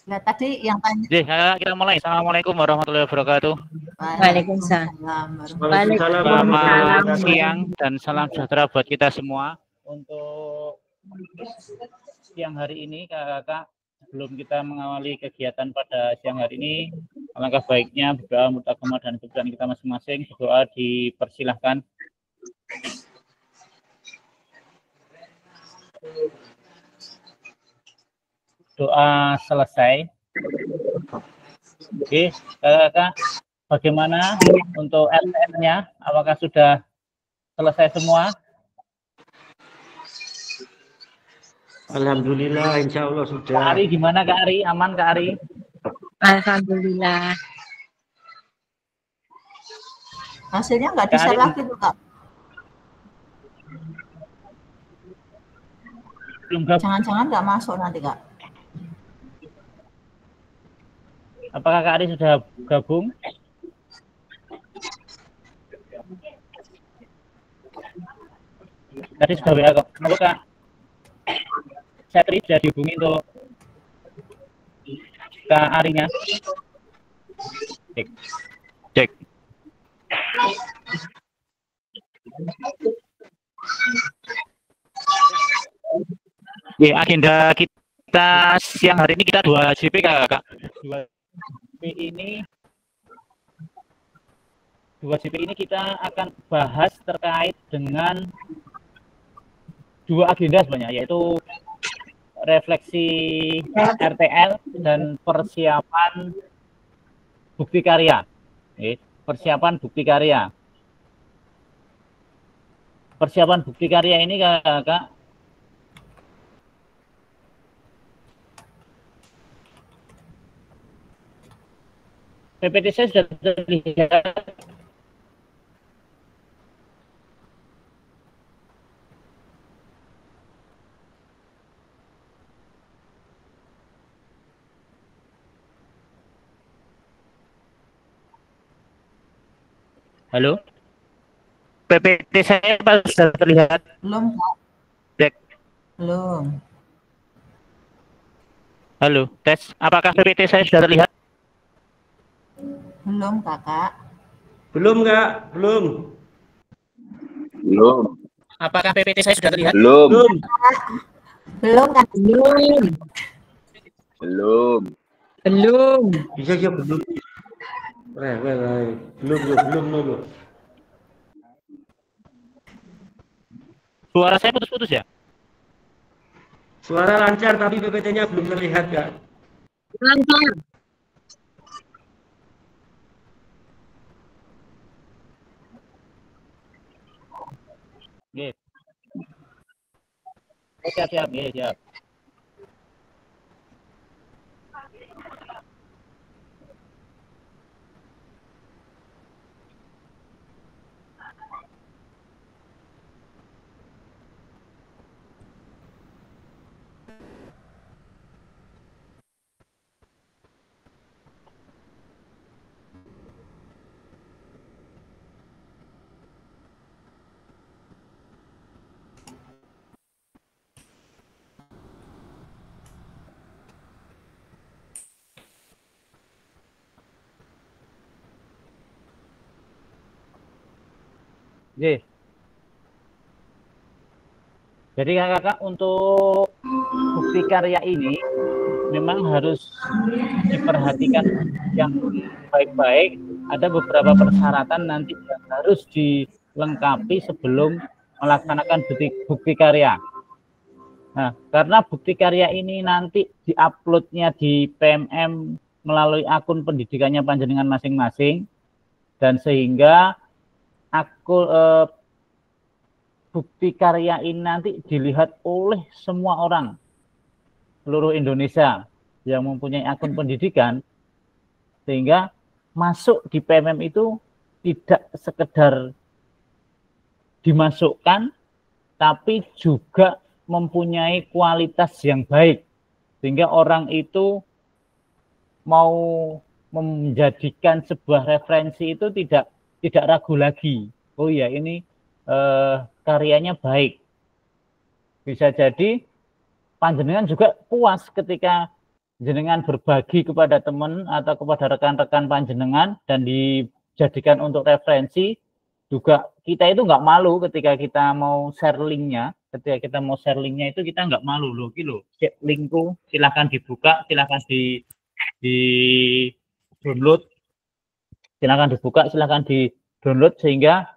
Nah, tadi yang tanya. Oke, kita mulai. Assalamualaikum warahmatullahi wabarakatuh. Waalaikumsalam. Selamat siang dan salam sejahtera buat kita semua. Untuk siang hari ini, kakak-kakak, sebelum kita mengawali kegiatan pada siang hari ini, alangkah baiknya berdoa menurut agama dan kepercayaan kita masing-masing. Berdoa dipersilahkan. Doa selesai. Oke, kakak-kakak, bagaimana untuk LTN-nya? Apakah sudah selesai semua? Alhamdulillah, insya Allah sudah. Kak Ari gimana Kak Ari? Aman Kak Ari? Alhamdulillah. Hasilnya nggak di-share lagi tuh Kak. Jangan-jangan nggak masuk nanti Kak. Apakah Kak Ari sudah gabung? Tadi sudah WA kok. Halo Kak. Saya sudah dihubungi untuk Kak Arinya. Cek. Ya, agenda kita siang hari ini kita 2 JP Kak. 2 JP ini kita akan bahas terkait dengan 2 agenda sebenarnya, yaitu refleksi RTL dan persiapan bukti karya. Persiapan bukti karya. Persiapan bukti karya ini Kakak PPT saya sudah terlihat. Halo? PPT saya sudah terlihat? Belum, Kak. Cek. Belum. Halo, tes. Apakah PPT saya sudah terlihat? Belum, Kakak. Belum, Kak. Belum. Belum. Apakah PPT saya sudah terlihat? Belum. Belum, Kak. Belum. Bisa ya belum. Belum. Suara saya putus-putus ya? Suara lancar tapi PPT-nya belum terlihat, Kak. Lancar. Yes. Oh, siap. Yes, siap. Yes. Jadi kakak untuk bukti karya ini memang harus diperhatikan yang baik-baik. Ada beberapa persyaratan nanti yang harus dilengkapi sebelum melaksanakan bukti karya. Nah, karena bukti karya ini nanti diuploadnya di PMM melalui akun pendidikannya panjenengan masing-masing, dan sehingga bukti karya ini nanti dilihat oleh semua orang seluruh Indonesia yang mempunyai akun pendidikan, sehingga masuk di PMM itu tidak sekedar dimasukkan, tapi juga mempunyai kualitas yang baik, sehingga orang itu mau menjadikan sebuah referensi itu tidak ragu lagi. Oh ya, ini karyanya baik. Bisa jadi panjenengan juga puas ketika jenengan berbagi kepada teman atau kepada rekan-rekan panjenengan dan dijadikan untuk referensi, juga kita itu nggak malu ketika kita mau share linknya. Ketika kita mau share linknya itu kita nggak malu loh, gitu. Linkku silahkan dibuka, silahkan di download, silahkan dibuka, silahkan di download, sehingga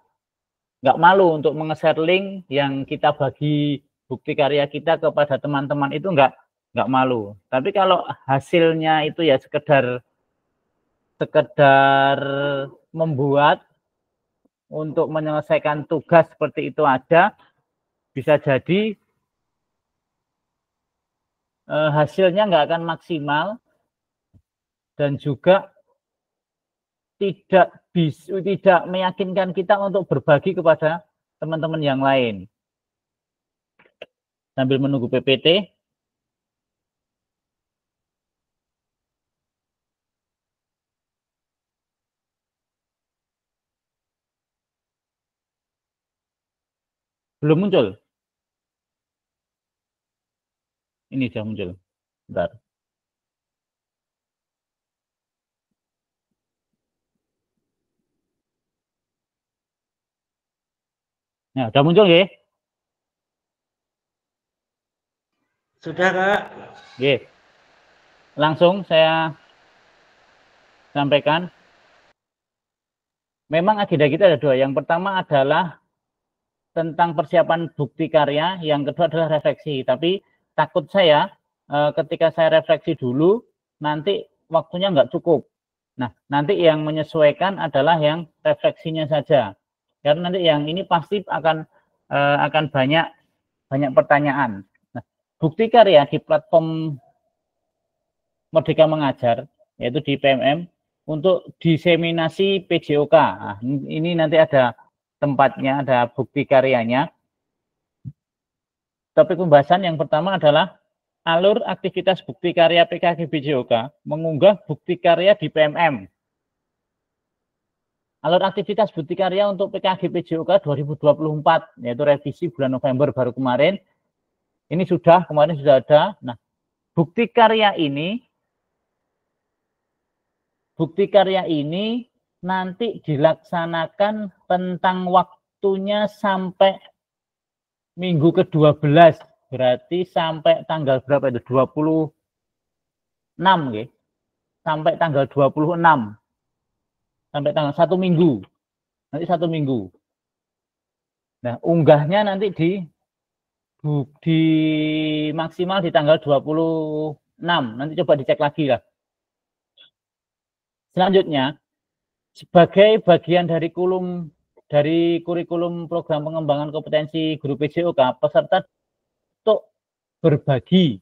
nggak malu untuk menge-share link yang kita bagi bukti karya kita kepada teman-teman, itu nggak malu. Tapi kalau hasilnya itu ya sekedar membuat untuk menyelesaikan tugas seperti itu aja, bisa jadi hasilnya nggak akan maksimal dan juga tidak meyakinkan kita untuk berbagi kepada teman-teman yang lain. Sambil menunggu PPT. Belum muncul. Ini sudah muncul. Bentar. Nah, sudah muncul ya? Sudah, Kak. Oke. Langsung saya sampaikan. Memang agenda kita ada dua. Yang pertama adalah tentang persiapan bukti karya, yang kedua adalah refleksi. Tapi takut saya ketika saya refleksi dulu, nanti waktunya nggak cukup. Nah, nanti yang menyesuaikan adalah yang refleksinya saja. Karena nanti yang ini pasti akan banyak pertanyaan. Nah, bukti karya di platform Merdeka Mengajar, yaitu di PMM, untuk diseminasi PJOK. Nah, ini nanti ada tempatnya, ada bukti karyanya. Topik pembahasan yang pertama adalah alur aktivitas bukti karya PKG PJOK mengunggah bukti karya di PMM. Alur aktivitas bukti karya untuk PKG PJOK 2024, yaitu revisi bulan November baru kemarin. Ini kemarin sudah ada. Nah, bukti karya ini nanti dilaksanakan rentang waktunya sampai minggu ke-12, berarti sampai tanggal berapa itu? 26, ya? Sampai tanggal 26. Sampai tanggal 1 minggu. Nanti 1 minggu. Nah, unggahnya nanti di maksimal di tanggal 26. Nanti coba dicek lagi lah. Selanjutnya, sebagai bagian dari kurikulum program pengembangan kompetensi guru PJOK, peserta untuk berbagi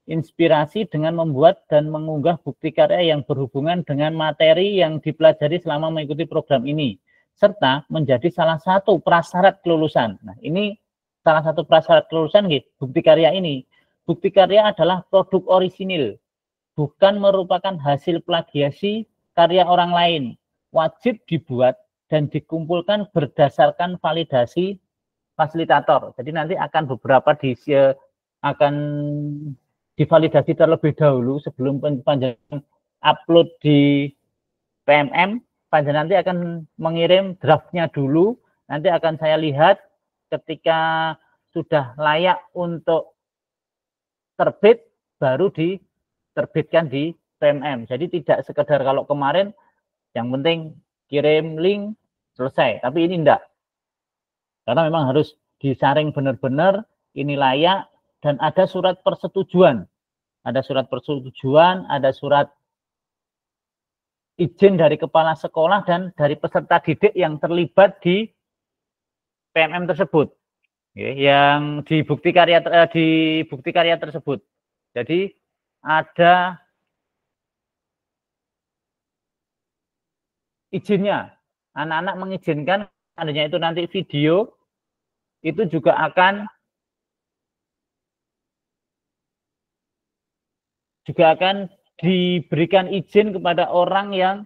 inspirasi dengan membuat dan mengunggah bukti karya yang berhubungan dengan materi yang dipelajari selama mengikuti program ini, serta menjadi salah satu prasyarat kelulusan. Nah, ini salah satu prasyarat kelulusan gitu, bukti karya ini. Bukti karya adalah produk orisinil, bukan merupakan hasil plagiasi karya orang lain. Wajib dibuat dan dikumpulkan berdasarkan validasi fasilitator. Jadi nanti akan akan divalidasi terlebih dahulu sebelum panjenengan upload di PMM. Panjenengan nanti akan mengirim draftnya dulu. Nanti akan saya lihat ketika sudah layak untuk terbit, baru diterbitkan di PMM. Jadi tidak sekedar kalau kemarin yang penting kirim link selesai, tapi ini enggak. Karena memang harus disaring benar-benar, ini layak, dan ada surat persetujuan. Ada surat persetujuan, ada surat izin dari kepala sekolah dan dari peserta didik yang terlibat di PMM tersebut. Yang di bukti karya tersebut. Jadi ada izinnya, anak-anak mengizinkan, adanya itu nanti video itu juga akan diberikan izin kepada orang yang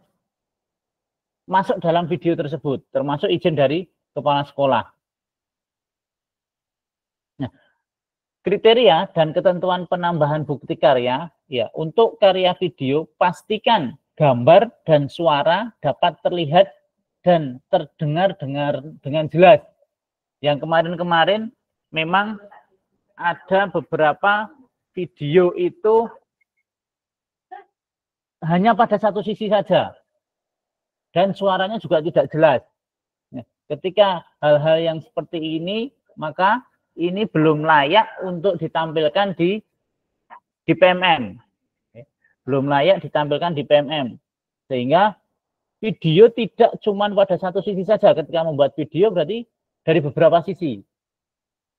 masuk dalam video tersebut, termasuk izin dari kepala sekolah. Nah, kriteria dan ketentuan penambahan bukti karya, ya, untuk karya video pastikan gambar dan suara dapat terlihat dan terdengar dengan jelas. Yang kemarin-kemarin memang ada beberapa video itu hanya pada satu sisi saja dan suaranya juga tidak jelas. Ketika hal-hal yang seperti ini, maka ini belum layak untuk ditampilkan di PMM. Belum layak ditampilkan di PMM. Sehingga video tidak cuma pada satu sisi saja. Ketika membuat video berarti dari beberapa sisi.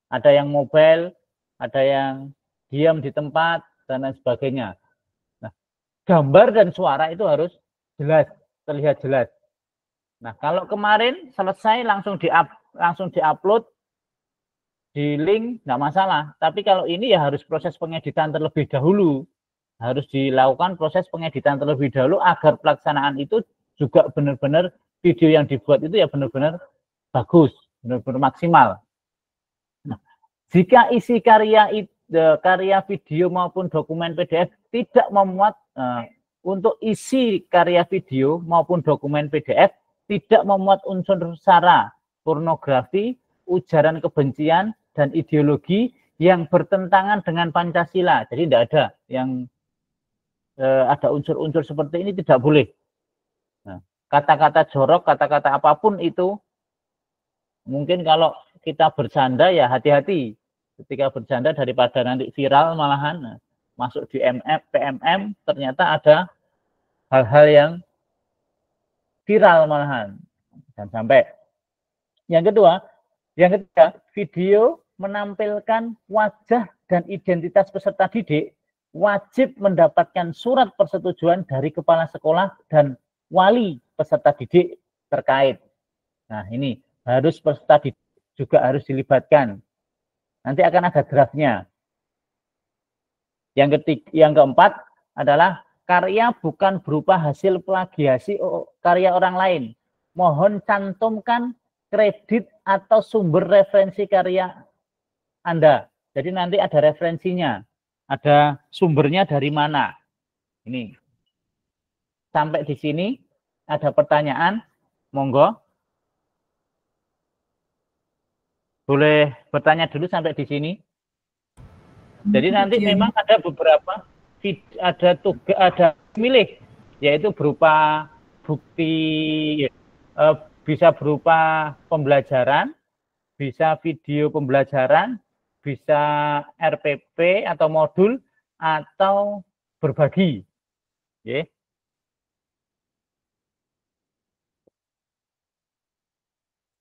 Ada yang mobile, ada yang diam di tempat, dan lain sebagainya. Nah, gambar dan suara itu harus jelas, terlihat jelas. Nah, kalau kemarin selesai langsung diupload di link, nggak masalah. Tapi kalau ini ya harus proses pengeditan terlebih dahulu. Harus dilakukan proses pengeditan terlebih dahulu agar pelaksanaan itu juga benar-benar video yang dibuat itu ya benar-benar bagus, benar-benar maksimal. Nah, jika isi karya video maupun dokumen PDF tidak memuat untuk isi karya video maupun dokumen PDF tidak memuat unsur sara, pornografi, ujaran kebencian, dan ideologi yang bertentangan dengan Pancasila. Jadi tidak ada yang ada unsur-unsur seperti ini, tidak boleh. Kata-kata jorok, kata-kata apapun itu, mungkin kalau kita bercanda ya hati-hati. Ketika bercanda daripada nanti viral malahan masuk di PMM, ternyata ada hal-hal yang viral malahan. Dan sampai. Yang ketiga, video menampilkan wajah dan identitas peserta didik wajib mendapatkan surat persetujuan dari kepala sekolah dan wali peserta didik terkait. Nah, ini harus peserta didik juga harus dilibatkan. Nanti akan ada draftnya. Yang keempat adalah karya bukan berupa hasil plagiasi karya orang lain. Mohon cantumkan kredit atau sumber referensi karya Anda. Jadi nanti ada referensinya, ada sumbernya dari mana. Ini. Sampai di sini ada pertanyaan, monggo. Boleh bertanya dulu sampai di sini. Jadi nanti memang ada beberapa ada milih, yaitu berupa bukti, bisa berupa pembelajaran, bisa video pembelajaran, bisa RPP atau modul, atau berbagi. Yeah.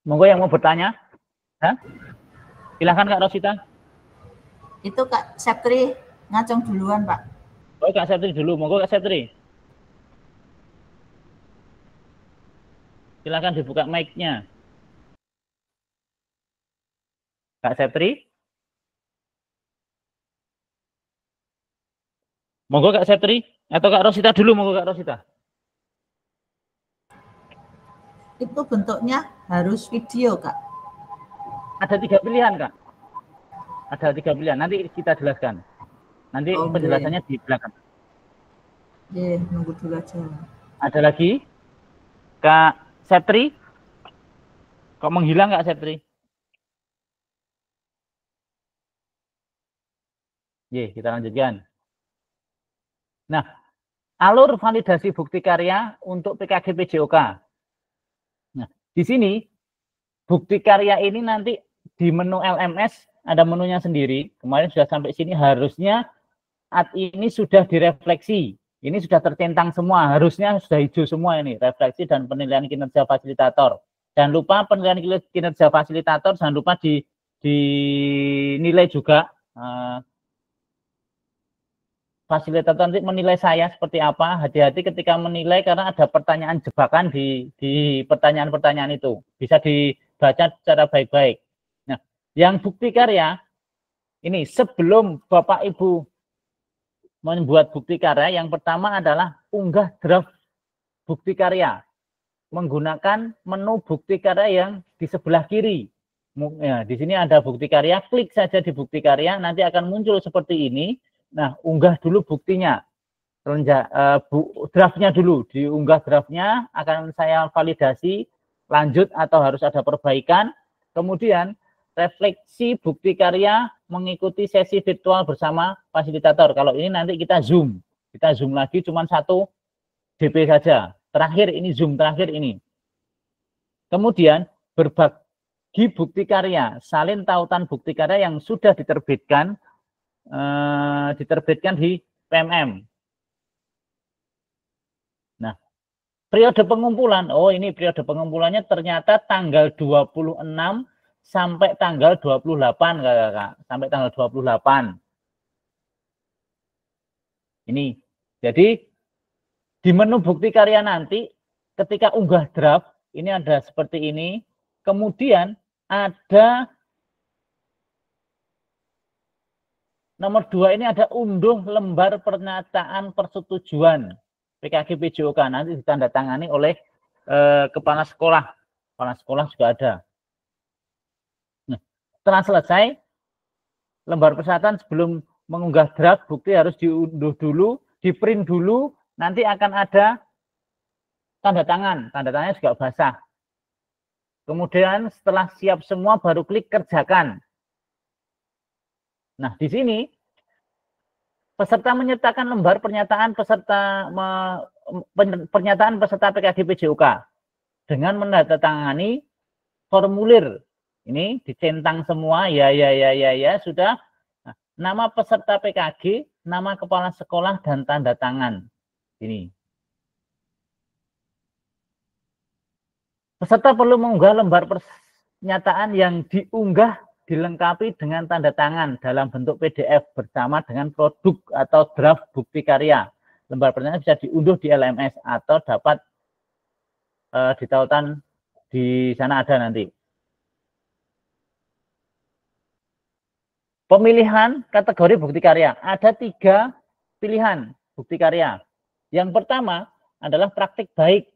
Monggo yang mau bertanya. Hah? Silahkan Kak Rosita. Itu Kak Septri ngacung duluan, Pak. Oh, Kak Septri dulu. Monggo Kak Septri. Silahkan dibuka mic-nya. Kak Septri. Monggo Kak Septri. Atau Kak Rosita dulu, monggo Kak Rosita. Itu bentuknya harus video, Kak. Ada 3 pilihan, Kak. Ada 3 pilihan. Nanti kita jelaskan. Nanti penjelasannya di belakang. Nunggu dulu aja. Ada lagi? Kak Septri? Kok menghilang Kak Septri? Kita lanjutkan. Nah, alur validasi bukti karya untuk PKG PJOK. Nah, di sini bukti karya ini nanti di menu LMS ada menunya sendiri. Kemarin sudah sampai sini, harusnya ini sudah direfleksi. Ini sudah tercentang semua, harusnya sudah hijau semua ini, refleksi dan penilaian kinerja fasilitator. Jangan lupa penilaian kinerja fasilitator, jangan lupa dinilai juga. Fasilitator nanti menilai saya seperti apa, hati-hati ketika menilai karena ada pertanyaan jebakan di pertanyaan-pertanyaan itu. Bisa dibaca secara baik-baik. Nah, yang bukti karya, ini sebelum Bapak Ibu membuat bukti karya, yang pertama adalah unggah draft bukti karya. Menggunakan menu bukti karya yang di sebelah kiri. Ya, di sini ada bukti karya, klik saja di bukti karya, nanti akan muncul seperti ini. Nah, unggah dulu buktinya, draftnya dulu, diunggah draftnya, akan saya validasi, lanjut atau harus ada perbaikan. Kemudian refleksi bukti karya mengikuti sesi virtual bersama fasilitator. Kalau ini nanti kita zoom lagi cuma 1 DP saja. Terakhir ini zoom terakhir ini. Kemudian berbagi bukti karya, salin tautan bukti karya yang sudah diterbitkan di PMM. Nah, periode pengumpulan, ini periode pengumpulannya ternyata tanggal 26 sampai tanggal 28, Kakak. Sampai tanggal 28. Ini. Jadi di menu bukti karya nanti ketika unggah draft, ini ada seperti ini. Kemudian ada nomor 2 ini ada unduh lembar pernyataan persetujuan PKG PJOK, nanti ditandatangani oleh kepala sekolah. Kepala sekolah juga ada. Nah, setelah selesai lembar persyaratan sebelum mengunggah draft bukti harus diunduh dulu, di-print dulu, nanti akan ada tanda tangan. Tanda tangannya juga basah. Kemudian setelah siap semua baru klik kerjakan. Nah, di sini peserta menyertakan lembar pernyataan peserta PKG PJOK dengan menandatangani formulir. Ini dicentang semua, ya, sudah. Nah, nama peserta PKG, nama kepala sekolah, dan tanda tangan. Ini. Peserta perlu mengunggah lembar pernyataan yang diunggah dilengkapi dengan tanda tangan dalam bentuk PDF bersama dengan produk atau draft bukti karya. Lembar pernyataan bisa diunduh di LMS atau dapat di tautan di sana ada nanti. Pemilihan kategori bukti karya. Ada 3 pilihan bukti karya. Yang pertama adalah praktik baik.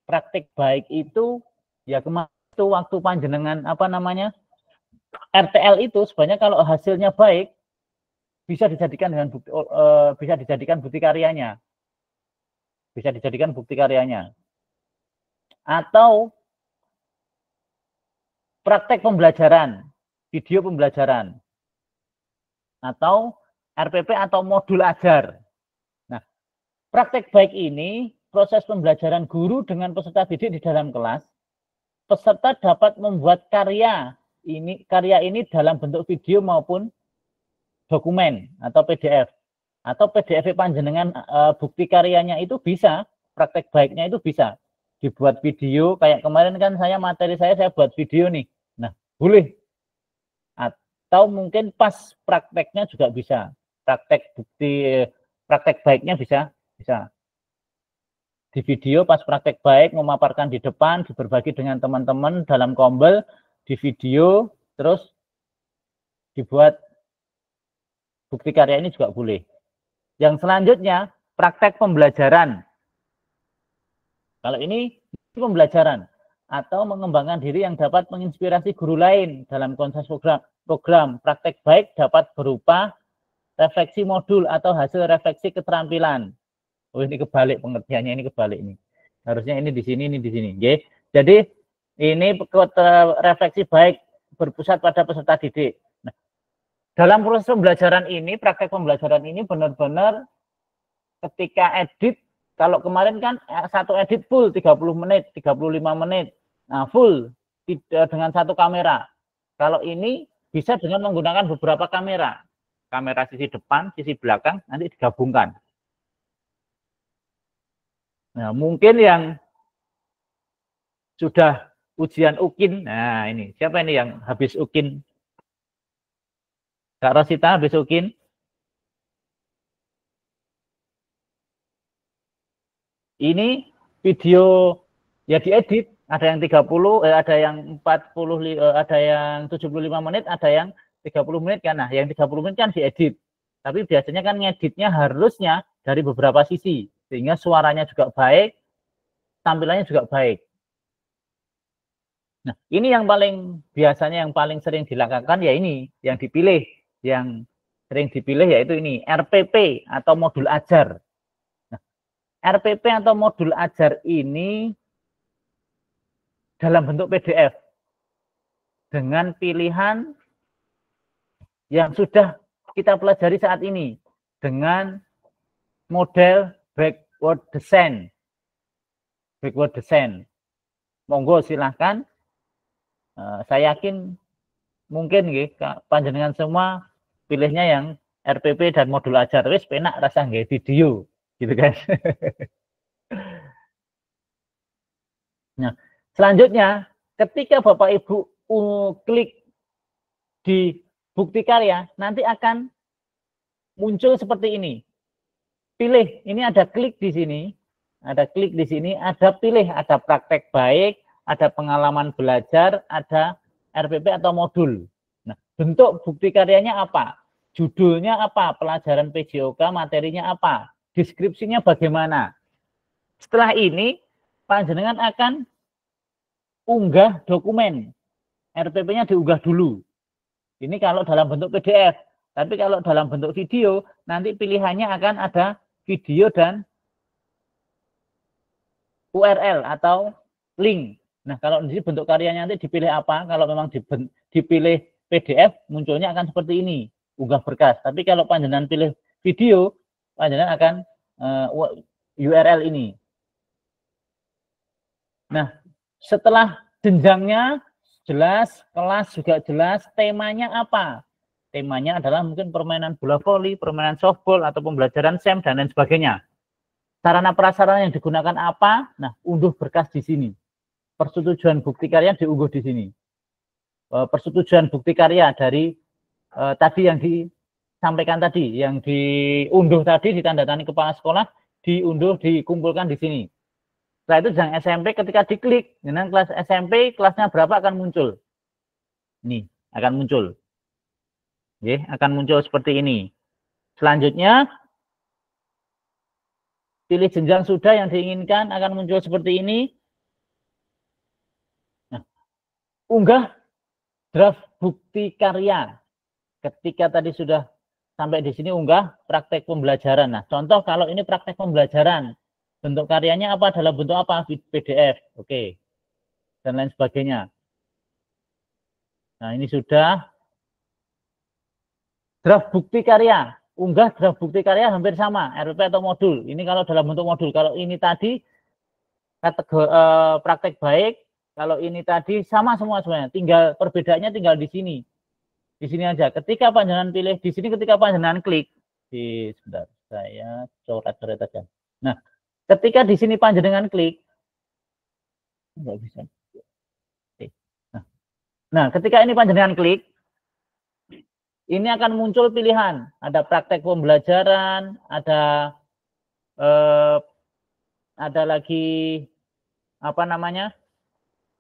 Praktik baik itu ya kemarin itu waktu panjenengan RTL itu sebenarnya kalau hasilnya baik bisa dijadikan dengan bukti, bisa dijadikan bukti karyanya. Bisa dijadikan bukti karyanya. Atau praktek pembelajaran, video pembelajaran. Atau RPP atau modul ajar. Nah, praktek baik ini proses pembelajaran guru dengan peserta didik di dalam kelas. Peserta dapat membuat karya ini dalam bentuk video maupun dokumen atau PDF. Atau PDF panjenengan bukti karyanya itu bisa, praktek baiknya itu bisa dibuat video. Kayak kemarin kan materi saya buat video nih. Nah, boleh. Atau mungkin pas prakteknya juga bisa. Praktek baiknya bisa. Di video pas praktek baik memaparkan di depan, berbagi dengan teman-teman dalam kombel, di video, terus dibuat bukti karya ini juga boleh. Yang selanjutnya, praktek pembelajaran. Kalau ini pembelajaran atau mengembangkan diri yang dapat menginspirasi guru lain dalam konsep program. Praktek baik dapat berupa refleksi modul atau hasil refleksi keterampilan. Oh, ini kebalik pengertiannya, ini kebalik ini. Harusnya ini di sini, ini di sini. Okay? Jadi ini refleksi baik berpusat pada peserta didik. Nah, dalam proses pembelajaran ini, praktek pembelajaran ini benar-benar ketika edit, kalau kemarin kan satu edit full 30 menit, 35 menit. Nah, full dengan satu kamera. Kalau ini bisa dengan menggunakan beberapa kamera. Kamera sisi depan, sisi belakang, nanti digabungkan. Nah, mungkin yang sudah ujian UKIN, nah ini, siapa ini yang habis UKIN? Kak Rosita habis UKIN? Ini video ya diedit, ada yang 30, ada yang 40, ada yang 75 menit, ada yang 30 menit kan. Nah, yang 30 menit kan diedit. Tapi biasanya kan ngeditnya harusnya dari beberapa sisi. Sehingga suaranya juga baik, tampilannya juga baik. Nah, ini yang paling biasanya yang paling sering dilakukan ya ini, yang dipilih, yang sering dipilih yaitu ini, RPP atau modul ajar. Nah, RPP atau modul ajar ini dalam bentuk PDF dengan pilihan yang sudah kita pelajari saat ini dengan model backward descent. Backward descent. Monggo silahkan. Saya yakin mungkin panjenengan semua pilihnya yang RPP dan modul ajar. Wis penak rasa nggih video gitu kan. Nah, selanjutnya ketika Bapak Ibu klik di bukti karya, nanti akan muncul seperti ini. Pilih, ini ada klik di sini, ada klik di sini, ada pilih, ada praktek baik, ada pengalaman belajar, ada RPP atau modul. Nah, bentuk bukti karyanya apa? Judulnya apa? Pelajaran PJOK, materinya apa? Deskripsinya bagaimana? Setelah ini, panjenengan akan unggah dokumen. RPP-nya diunggah dulu. Ini kalau dalam bentuk PDF. Tapi kalau dalam bentuk video, nanti pilihannya akan ada video dan URL atau link. Nah, kalau di bentuk karyanya nanti dipilih apa? Kalau memang dipilih PDF, munculnya akan seperti ini, unggah berkas. Tapi kalau panjenengan pilih video, panjenengan akan URL ini. Nah, setelah jenjangnya jelas, kelas juga jelas, temanya apa? Temanya adalah mungkin permainan bola voli, permainan softball, atau pembelajaran SEM, dan lain sebagainya. Sarana prasarana yang digunakan apa? Nah, unduh berkas di sini. Persetujuan bukti karya diunggah di sini. Persetujuan bukti karya dari tadi yang disampaikan tadi, yang diunduh tadi, ditandatangani kepala sekolah, diunduh, dikumpulkan di sini. Setelah itu jenjang SMP ketika diklik, dengan kelas SMP kelasnya berapa akan muncul. Ini akan muncul. Oke, akan muncul seperti ini. Selanjutnya, pilih jenjang sudah yang diinginkan, akan muncul seperti ini. Nah, unggah draft bukti karya. Ketika tadi sudah sampai di sini, unggah praktek pembelajaran. Nah, contoh kalau ini praktek pembelajaran, bentuk karyanya apa, dalam bentuk apa? PDF, oke, dan lain sebagainya. Nah, ini sudah draft bukti karya. Unggah draft bukti karya hampir sama, RPP atau modul. Ini kalau dalam bentuk modul. Kalau ini tadi kategori praktek baik, kalau ini tadi sama semua sebenarnya. Tinggal perbedaannya tinggal di sini. Di sini aja. Ketika panjenengan pilih di sini, ketika panjenengan klik di sebentar, saya coret-coret aja. Nah, ketika di sini panjenengan klik, nggak bisa. Nah, ketika ini panjenengan klik, ini akan muncul pilihan. Ada praktek pembelajaran, ada lagi apa namanya?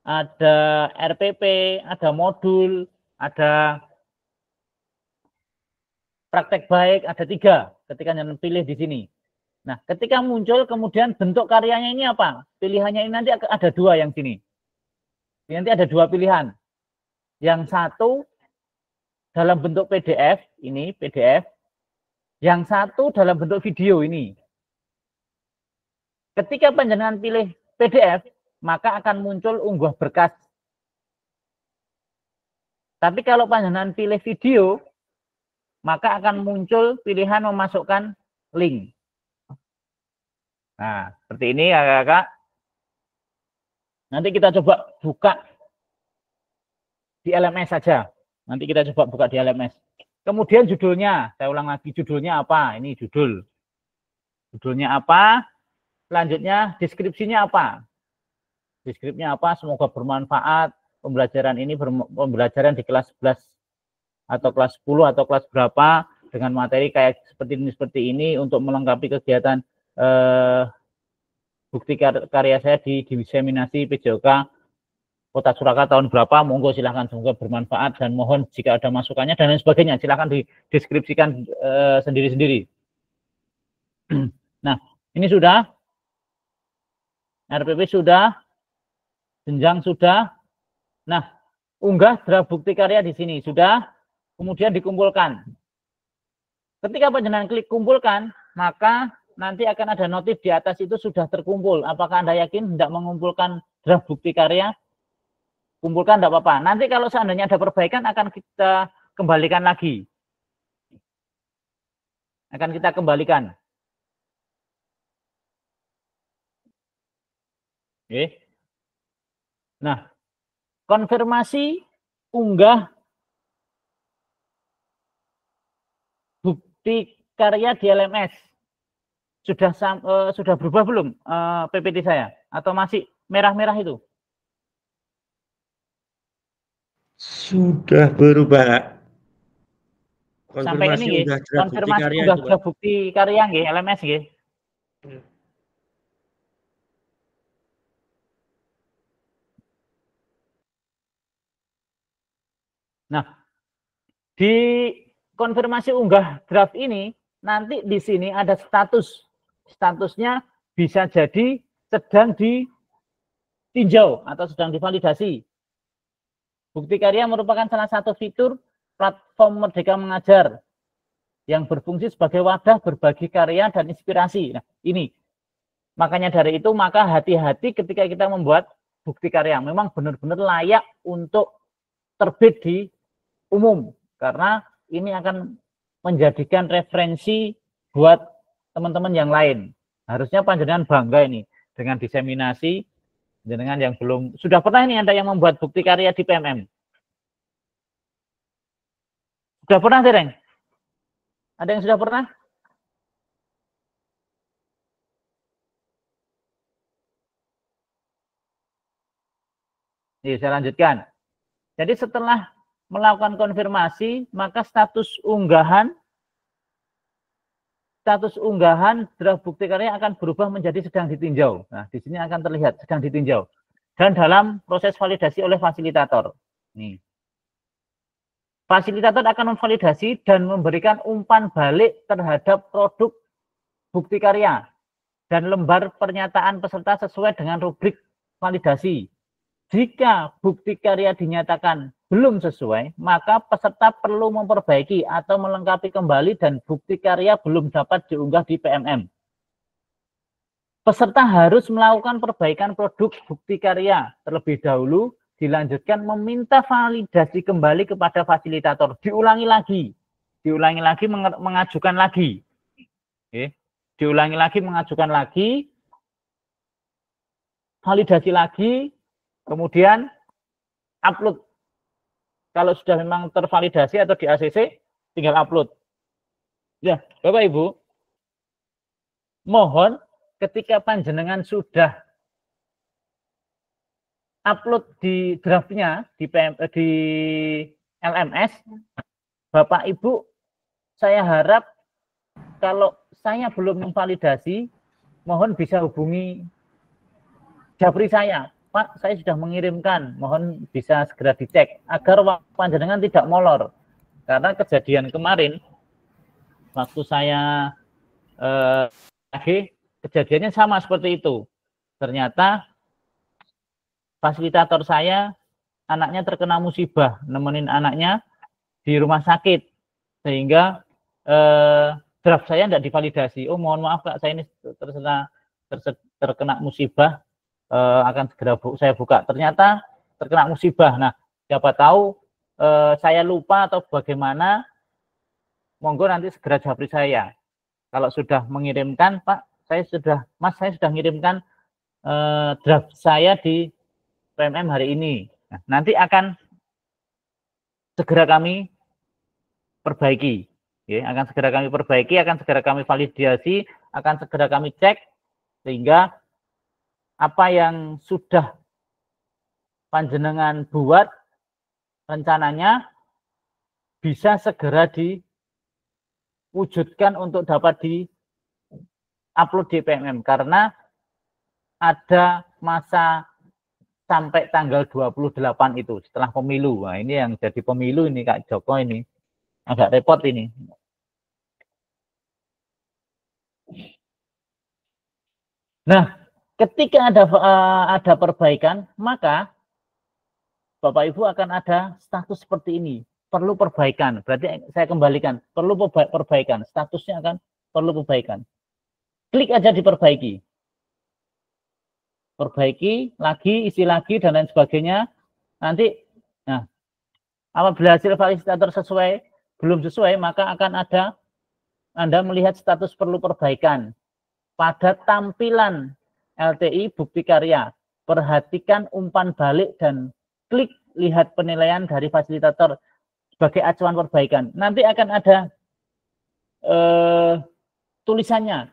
Ada RPP, ada modul, ada praktek baik, ada 3 ketika yang pilih di sini. Nah, ketika muncul kemudian bentuk karyanya ini apa? Pilihannya ini nanti ada 2 yang sini. Nanti ada 2 pilihan. Yang satu dalam bentuk PDF, ini PDF. Yang satu dalam bentuk video ini. Ketika panjenengan pilih PDF, maka akan muncul unggah berkas. Tapi kalau panjenengan pilih video, maka akan muncul pilihan memasukkan link. Nah, seperti ini ya kakak. Nanti kita coba buka di LMS saja. Nanti kita coba buka di LMS. Kemudian judulnya, saya ulang lagi, judulnya apa? Ini judul. Judulnya apa? Selanjutnya deskripsinya apa? Deskripsinya apa? Semoga bermanfaat. Pembelajaran ini pembelajaran di kelas 11 atau kelas 10 atau kelas berapa dengan materi kayak seperti ini untuk melengkapi kegiatan bukti karya saya di diseminasi PJOK Kota Surakarta tahun berapa, monggo silahkan, semoga bermanfaat dan mohon jika ada masukannya dan lain sebagainya silahkan dideskripsikan sendiri-sendiri. Nah, ini sudah, RPP sudah, jenjang sudah, Nah, unggah draft bukti karya di sini sudah, kemudian dikumpulkan. Ketika panjenengan klik kumpulkan, maka nanti akan ada notif di atas itu sudah terkumpul. Apakah Anda yakin hendak mengumpulkan draft bukti karya? Kumpulkan tidak apa-apa. Nanti kalau seandainya ada perbaikan akan kita kembalikan lagi. Akan kita kembalikan. Oke. Nah, konfirmasi unggah bukti karya di LMS sudah berubah belum PPT saya atau masih merah-merah itu? Sudah berubah, Kak. Sampai ini Konfirmasi unggah draft bukti karya nggih LMS nggih. Nah, di konfirmasi unggah draft ini nanti di sini ada status. Statusnya bisa jadi sedang ditinjau atau sedang divalidasi. Bukti karya merupakan salah satu fitur platform Merdeka Mengajar yang berfungsi sebagai wadah berbagi karya dan inspirasi. Nah, ini. Makanya dari itu, maka hati-hati ketika kita membuat bukti karya. Memang benar-benar layak untuk terbit di umum. Karena ini akan menjadikan referensi buat teman-teman yang lain. Harusnya panjenengan bangga ini dengan diseminasi, dengan yang belum. Sudah pernah ini Anda yang membuat bukti karya di PMM? Sudah pernah, Dereng? Ada yang sudah pernah? Nih, saya lanjutkan. Jadi setelah melakukan konfirmasi, maka status unggahan draft bukti karya akan berubah menjadi sedang ditinjau. Nah, di sini akan terlihat sedang ditinjau. Dan dalam proses validasi oleh fasilitator. Nih. Fasilitator akan memvalidasi dan memberikan umpan balik terhadap produk bukti karya dan lembar pernyataan peserta sesuai dengan rubrik validasi. Jika bukti karya dinyatakan belum sesuai, maka peserta perlu memperbaiki atau melengkapi kembali dan bukti karya belum dapat diunggah di PMM. Peserta harus melakukan perbaikan produk bukti karya terlebih dahulu, dilanjutkan meminta validasi kembali kepada fasilitator. Diulangi lagi mengajukan lagi. Oke. Diulangi lagi, mengajukan lagi, validasi lagi, kemudian upload. Kalau sudah memang tervalidasi atau di ACC, tinggal upload. Ya, Bapak Ibu, mohon ketika panjenengan sudah upload di draftnya di LMS, Bapak Ibu, saya harap kalau saya belum memvalidasi, mohon bisa hubungi Japri saya. Pak, saya sudah mengirimkan, mohon bisa segera dicek agar panjenengan tidak molor. Karena kejadian kemarin, waktu saya kejadiannya sama seperti itu. Ternyata fasilitator saya, anaknya terkena musibah, nemenin anaknya di rumah sakit, sehingga draft saya tidak divalidasi. Oh, mohon maaf Kak, saya ini terkena musibah, akan segera saya buka. Ternyata terkena musibah. Nah, siapa tahu saya lupa atau bagaimana, monggo nanti segera japri saya. Kalau sudah mengirimkan, Pak, saya sudah mengirimkan draft saya di PMM hari ini. Nah, nanti akan segera kami perbaiki. Ya, akan segera kami perbaiki, akan segera kami validasi, akan segera kami cek, sehingga apa yang sudah panjenengan buat rencananya bisa segera diwujudkan untuk dapat di-upload di PMM. Karena ada masa sampai tanggal 28 itu setelah pemilu. Nah, ini yang jadi pemilu ini Kak Joko ini agak repot ini. Nah, ketika ada perbaikan, maka Bapak Ibu akan ada status seperti ini, perlu perbaikan. Berarti saya kembalikan, perlu perbaikan. Statusnya akan perlu perbaikan. Klik aja di perbaiki. Perbaiki lagi, isi lagi dan lain sebagainya. Nanti, nah, apabila hasil fasilitator sesuai, belum sesuai, maka akan ada Anda melihat status perlu perbaikan. Pada tampilan LTI bukti karya, perhatikan umpan balik dan klik lihat penilaian dari fasilitator sebagai acuan perbaikan. Nanti akan ada tulisannya.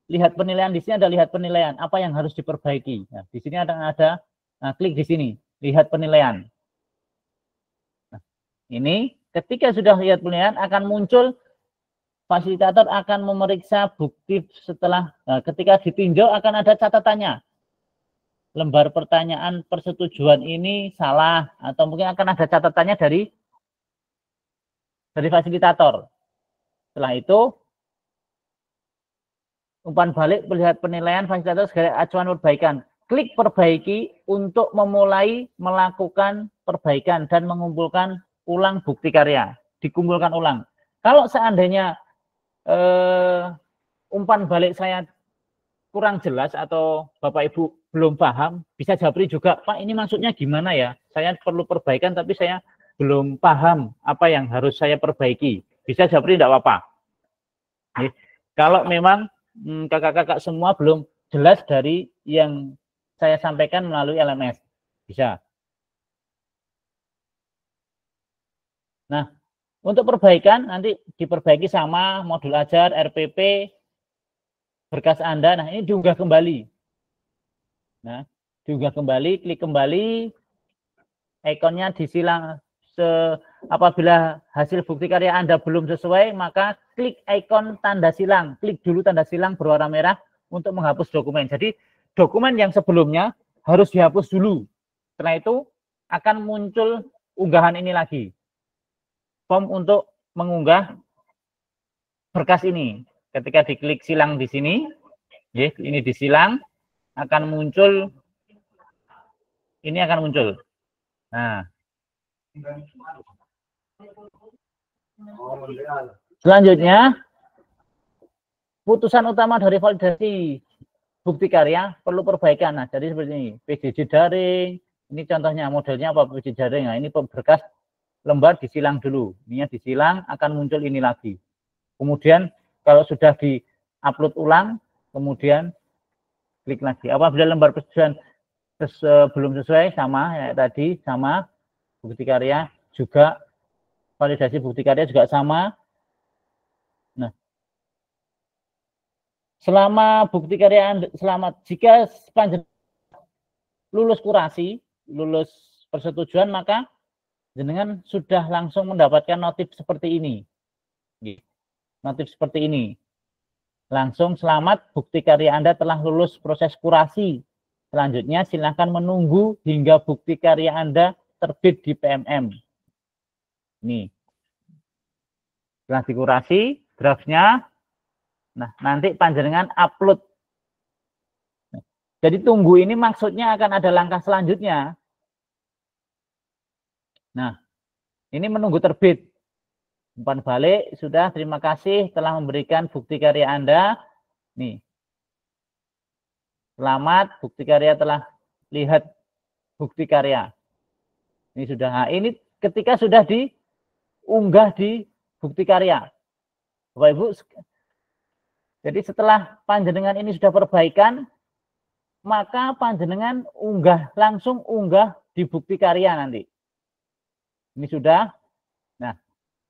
Lihat penilaian, di sini ada lihat penilaian, apa yang harus diperbaiki. Nah, di sini ada klik di sini, lihat penilaian. Nah, ini ketika sudah lihat penilaian akan muncul fasilitator akan memeriksa bukti setelah ketika ditinjau akan ada catatannya. Lembar pertanyaan persetujuan ini salah atau mungkin akan ada catatannya dari fasilitator. Setelah itu umpan balik melihat penilaian fasilitator sebagai acuan perbaikan. Klik perbaiki untuk memulai melakukan perbaikan dan mengumpulkan ulang bukti karya. Dikumpulkan ulang. Kalau seandainya umpan balik saya kurang jelas atau Bapak Ibu belum paham, bisa japri juga, Pak ini maksudnya gimana ya? Saya perlu perbaikan tapi saya belum paham apa yang harus saya perbaiki. Bisa japri tidak apa-apa. Kalau memang kakak-kakak semua belum jelas dari yang saya sampaikan melalui LMS. Bisa. Nah, untuk perbaikan nanti diperbaiki sama modul ajar, RPP, berkas Anda. Nah, ini diunggah kembali. Nah, diunggah kembali, klik kembali, ikonnya disilang. Apabila hasil bukti karya Anda belum sesuai, maka klik ikon tanda silang. Klik dulu tanda silang berwarna merah untuk menghapus dokumen. Jadi dokumen yang sebelumnya harus dihapus dulu. Setelah itu akan muncul unggahan ini lagi. Form untuk mengunggah berkas ini. Ketika diklik silang di sini, ini disilang, akan muncul, ini akan muncul. Nah, selanjutnya, putusan utama dari validasi bukti karya perlu perbaikan. Nah, jadi seperti ini, PJJ daring, ini contohnya modelnya apa PJJ daring. Nah, ini berkas lembar disilang dulu. Ini disilang, akan muncul ini lagi. Kemudian kalau sudah di-upload ulang, kemudian klik lagi. Apabila lembar persetujuan belum sesuai, sama ya tadi, sama bukti karya juga, validasi bukti karya juga sama. Nah, selama bukti karya jika panjenengan lulus kurasi, lulus persetujuan, maka jenengan sudah langsung mendapatkan notif seperti ini. Notif seperti ini. Langsung selamat, bukti karya Anda telah lulus proses kurasi. Selanjutnya silakan menunggu hingga bukti karya Anda terbit di PMM. Ini. Setelah dikurasi, draftnya, nah nanti panjenengan upload. Jadi tunggu ini maksudnya akan ada langkah selanjutnya. Nah, ini menunggu terbit. Umpan balik, sudah, terima kasih telah memberikan bukti karya Anda. Nih. Selamat, bukti karya telah lihat bukti karya. Ini sudah, nah, ini ketika sudah diunggah di bukti karya. Bapak Ibu, jadi setelah panjenengan ini sudah perbaikan, maka panjenengan langsung unggah di bukti karya nanti. Ini sudah. Nah,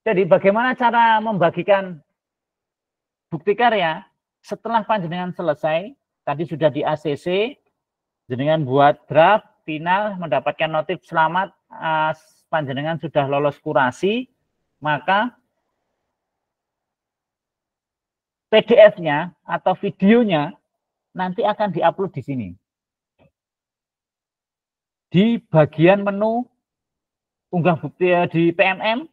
jadi bagaimana cara membagikan bukti karya setelah panjenengan selesai? Tadi sudah di ACC, jenengan buat draft, final, mendapatkan notif selamat, panjenengan sudah lolos kurasi, maka PDF-nya atau videonya nanti akan diupload di sini. Di bagian menu unggah bukti di PMM,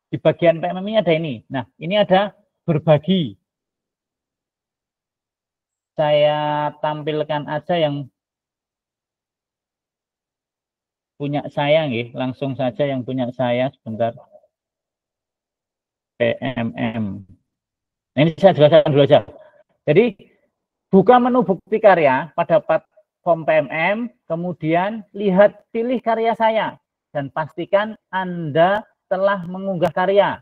di bagian PMM ini ada ini. Nah, ini ada berbagi. Saya tampilkan aja yang punya saya nggih, langsung saja yang punya saya sebentar. PMM. Nah, ini saya jelaskan dulu aja. Jadi buka menu bukti karya pada platform PMM, kemudian lihat pilih karya saya dan pastikan Anda telah mengunggah karya.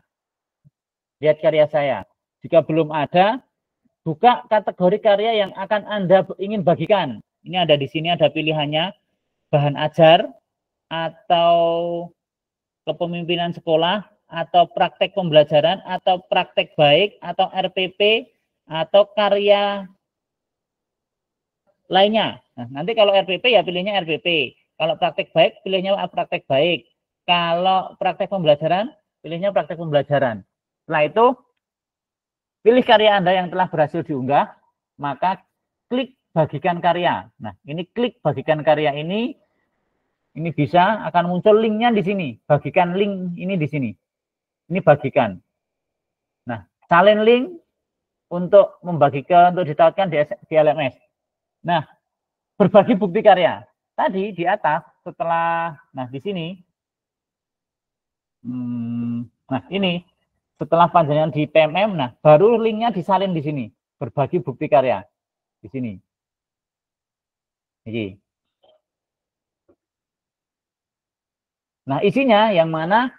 Lihat karya saya. Jika belum ada, buka kategori karya yang akan Anda ingin bagikan. Ini ada di sini, ada pilihannya bahan ajar atau kepemimpinan sekolah atau praktek pembelajaran atau praktek baik atau RPP atau karya lainnya. Nah, nanti kalau RPP ya pilihnya RPP. Kalau praktek baik pilihnya praktek baik. Kalau praktek pembelajaran pilihnya praktek pembelajaran. Setelah itu pilih karya Anda yang telah berhasil diunggah, maka klik bagikan karya. Nah, ini klik bagikan karya ini bisa akan muncul linknya di sini. Bagikan link ini di sini. Ini bagikan. Nah, salin link untuk membagikan, untuk ditautkan di LMS. Nah, berbagi bukti karya. Tadi di atas, setelah, nah di sini, nah ini, setelah panjangan di PMM, nah baru linknya disalin di sini. Berbagi bukti karya. Di sini. Ini. Nah, isinya yang mana?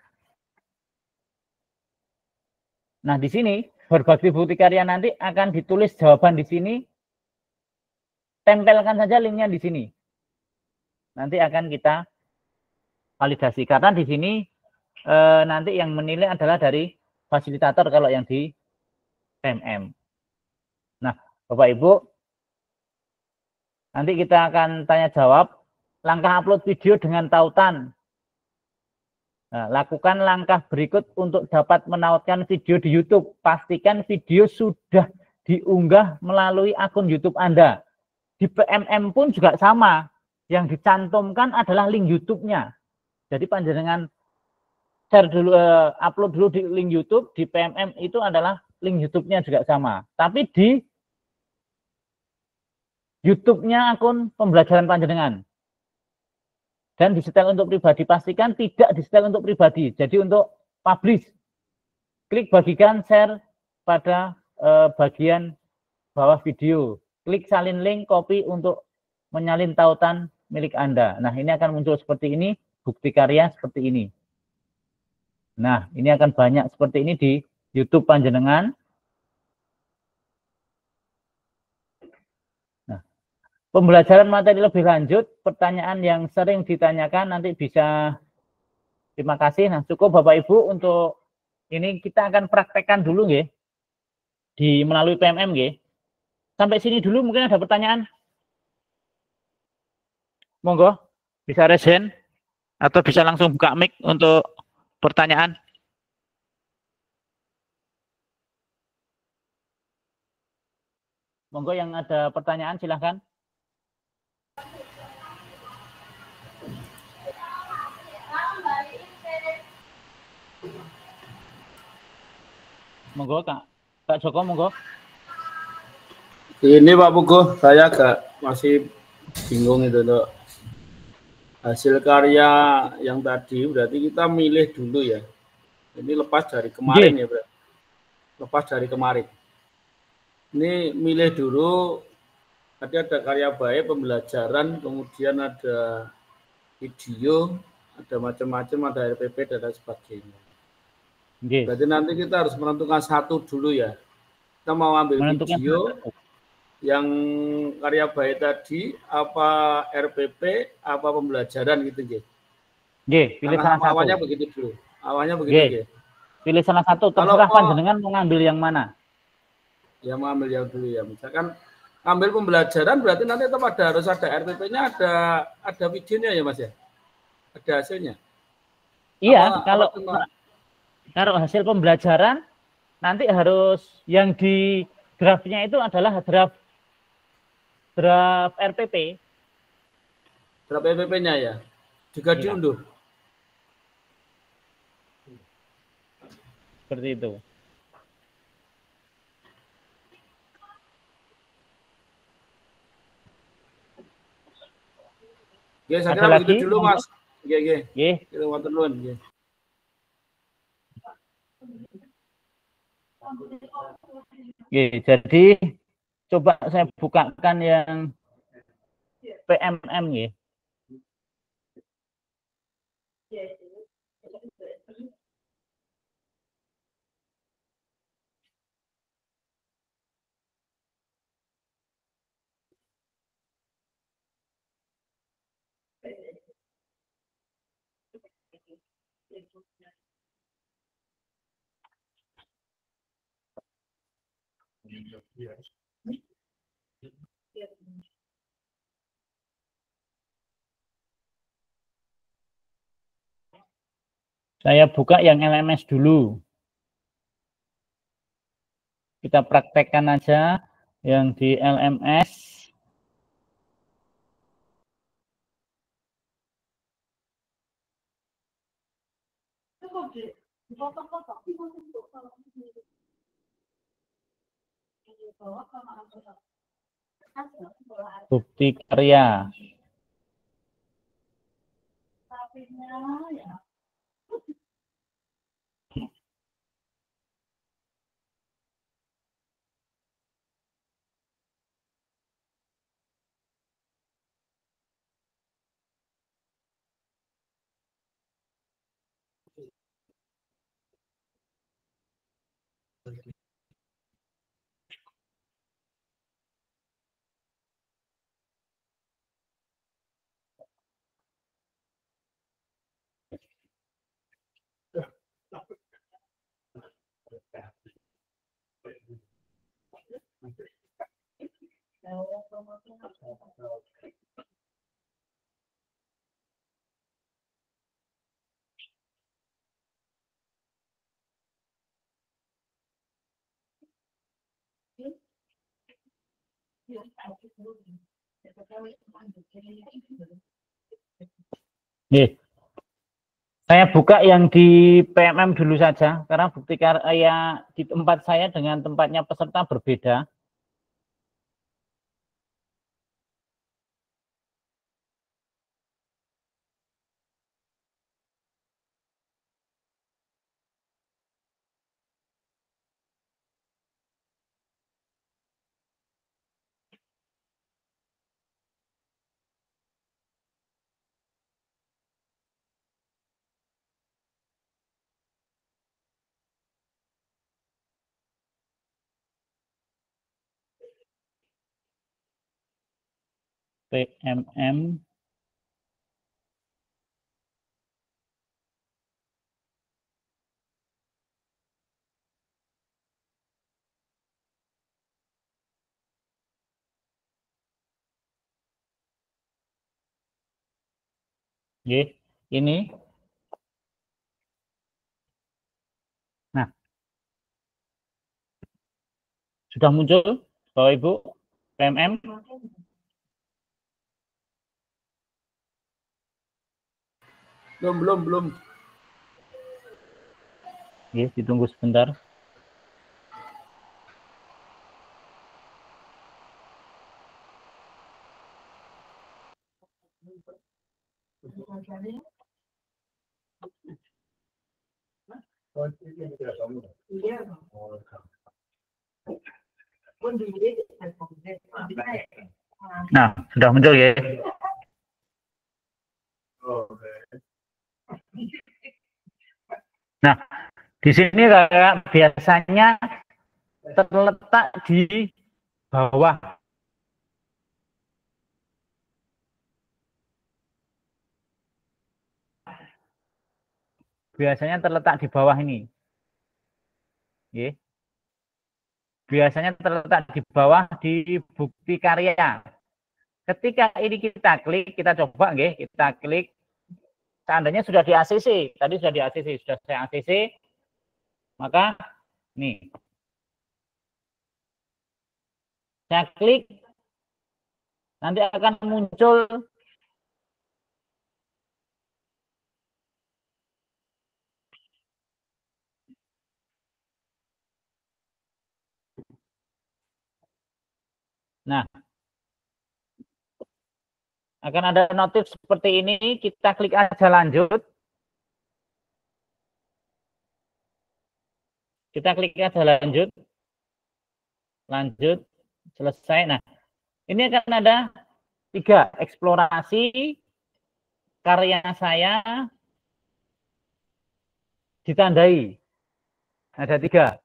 Nah, di sini berbagi bukti karya nanti akan ditulis jawaban di sini. Tempelkan saja linknya di sini. Nanti akan kita validasi karena di sini nanti yang menilai adalah dari fasilitator kalau yang di PMM. Nah, Bapak Ibu, nanti kita akan tanya jawab langkah upload video dengan tautan. Nah, lakukan langkah berikut untuk dapat menautkan video di YouTube. Pastikan video sudah diunggah melalui akun YouTube Anda. Di PMM pun juga sama. Yang dicantumkan adalah link YouTube-nya. Jadi panjenengan share dulu, upload dulu di link YouTube. Di PMM itu adalah link YouTube-nya juga sama. Tapi di YouTube-nya akun pembelajaran panjenengan. Dan disetel untuk pribadi, pastikan tidak disetel untuk pribadi. Jadi untuk publish, klik bagikan share pada bagian bawah video. Klik salin link, copy untuk menyalin tautan milik Anda. Nah, ini akan muncul seperti ini, bukti karya seperti ini. Nah, ini akan banyak seperti ini di YouTube panjenengan. Pembelajaran materi lebih lanjut, pertanyaan yang sering ditanyakan nanti bisa, terima kasih. Nah, cukup Bapak Ibu untuk ini kita akan praktekkan dulu nggih di melalui PMM nggih. Sampai sini dulu mungkin ada pertanyaan. Monggo, bisa raise hand atau bisa langsung buka mic untuk pertanyaan. Monggo yang ada pertanyaan silahkan. Monggo Kak Joko, monggo. Ini Pak Puguh, saya agak masih bingung itu loh. Hasil karya yang tadi berarti kita milih dulu ya. Ini lepas dari kemarin ya, berarti. Lepas dari kemarin. Ini milih dulu. Tadi ada karya baik, pembelajaran, kemudian ada video, ada macam-macam, ada RPP dan lain sebagainya. Berarti nanti kita harus menentukan satu dulu ya. Kita mau ambil video yang karya baik tadi, apa RPP, apa pembelajaran gitu, G. Pilih salah satu. Awalnya begitu dulu. Awalnya begitu, G. Pilih salah satu, terserah panjenengan mau ngambil yang mana. Ya mau ambil yang dulu ya. Misalkan ambil pembelajaran berarti nanti tetap harus ada RPP-nya, ada videonya ya, Mas ya. Ada hasilnya. Iya, kalau hasil pembelajaran nanti harus yang di draftnya itu adalah draft RPP. Draft RPP-nya ya. Juga diunduh. Seperti itu. Ya, saya kira begitu dulu, Mas. Nggih. Nggih. Kula wonten nuwun nggih. Nggih, jadi coba saya bukakan yang PMM nggih. Saya buka yang LMS dulu. Kita praktekkan aja yang di LMS. Bukti karya. Nih, saya buka yang di PMM dulu saja, karena bukti karya di tempat saya dengan tempatnya peserta berbeda. PMM. Oke, ini. Nah, sudah muncul, Bapak Ibu, PMM. Belum. Oke, ditunggu sebentar. Nah, sudah muncul ya. Nah, di sini kayak biasanya terletak di bawah. Biasanya terletak di bawah ini. Oke. Biasanya terletak di bawah di bukti karya. Ketika ini kita klik, kita coba nggih, kita klik. Seandainya sudah di ACC, tadi sudah di ACC, sudah saya ACC, maka nih. Saya klik, nanti akan muncul nah, Akan ada notif seperti ini, kita klik aja lanjut. Kita klik aja lanjut. Lanjut, selesai. Nah, ini akan ada 3, eksplorasi, karya saya, ditandai. Ada 3.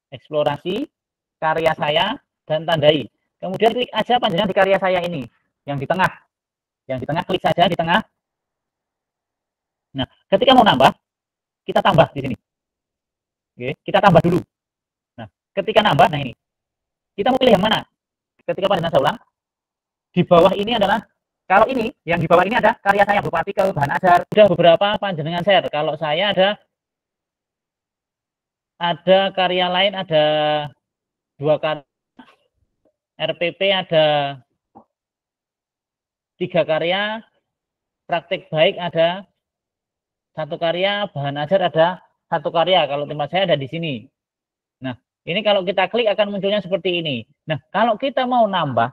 Eksplorasi, karya saya, dan tandai. Kemudian klik aja panjangnya di karya saya ini, yang di tengah. Yang di tengah, klik saja di tengah. Nah, ketika mau nambah, kita tambah di sini. Oke, kita tambah dulu. Nah, ketika nambah, nah ini. Kita mau pilih yang mana? Ketika panjangnya saya ulang, di bawah ini adalah, kalau ini, yang di bawah ini ada karya saya berupa artikel, bahan ajar. Sudah beberapa panjenengan share. Kalau saya ada karya lain, ada 2 karya. RPP ada 3 karya, praktek baik ada 1 karya, bahan ajar ada 1 karya. Kalau tempat saya ada di sini. Nah, ini kalau kita klik akan munculnya seperti ini. Nah, kalau kita mau nambah,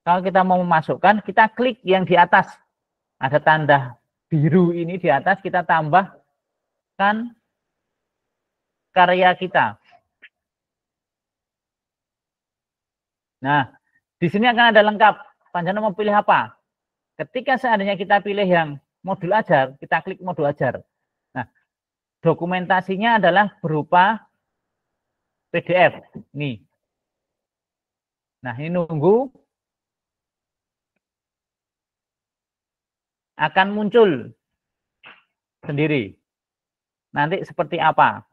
kalau kita mau memasukkan, kita klik yang di atas. Ada tanda biru ini di atas, kita tambahkan karya kita. Nah, di sini akan ada lengkap. Panjenengan mau pilih apa? Ketika seandainya kita pilih yang modul ajar, kita klik modul ajar. Nah, dokumentasinya adalah berupa PDF. Nih. Nah, ini nunggu. Akan muncul sendiri. Nanti seperti apa?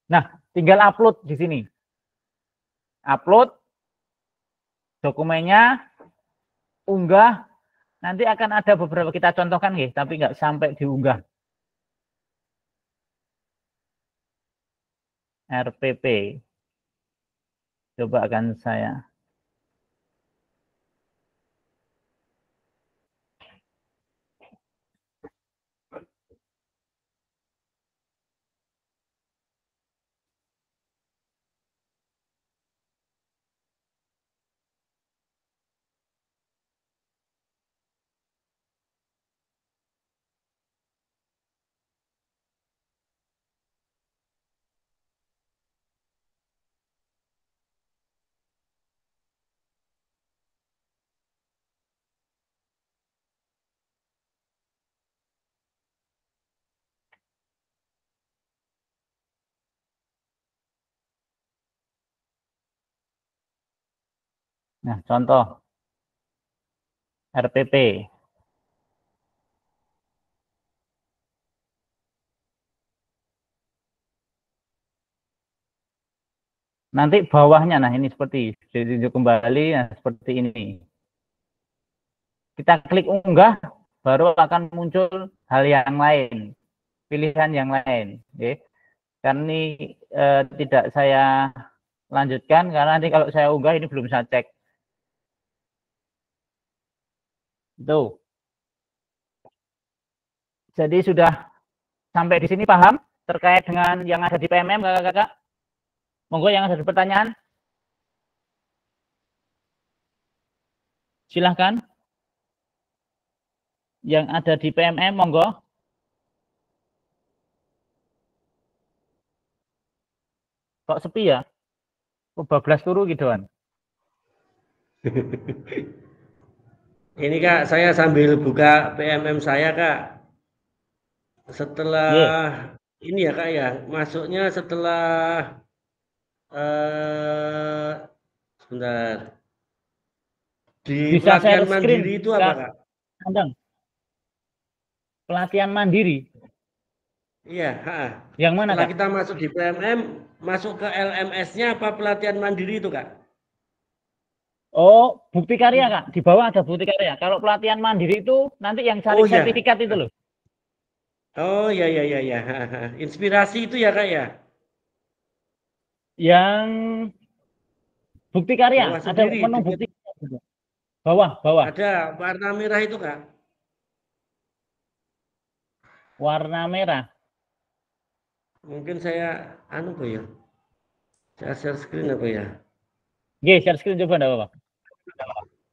Nah, tinggal upload di sini. Upload dokumennya, unggah. Nanti akan ada beberapa kita contohkan, ya, tapi nggak sampai diunggah. RPP. Coba akan saya. Nah, contoh RPP. Nanti bawahnya, nah ini seperti ditunjuk kembali, nah seperti ini. Kita klik unggah, baru akan muncul hal yang lain, pilihan yang lain. Oke. Karena ini tidak saya lanjutkan, karena nanti kalau saya unggah ini belum saya cek. Tuh. Jadi sudah sampai di sini paham terkait dengan yang ada di PMM, kakak-kakak? Monggo yang ada di pertanyaan. Silahkan. Yang ada di PMM, monggo. Kok sepi ya? Kok bablas turu gitu kan? Ini Kak, saya sambil buka PMM saya Kak. Setelah ini ya Kak ya, masuknya setelah sebentar. Di Bisa share pelatihan screen, mandiri itu apa Kak? Andang. Pelatihan mandiri. Iya, Yang mana setelah Kak? kita masuk di PMM, masuk ke LMS-nya apa pelatihan mandiri itu Kak? Oh, bukti karya Kak. Di bawah ada bukti karya. Kalau pelatihan mandiri itu nanti yang cari sertifikat itu loh. Oh ya ya ya ya. Inspirasi itu ya Kak ya? Yang bukti karya, Bawah ada sendiri, menu bukti. Bawah. Ada warna merah itu Kak. Warna merah. Mungkin saya anu apa ya? Saya share screen apa ya? Nggih, share screen coba enggak apa-apa.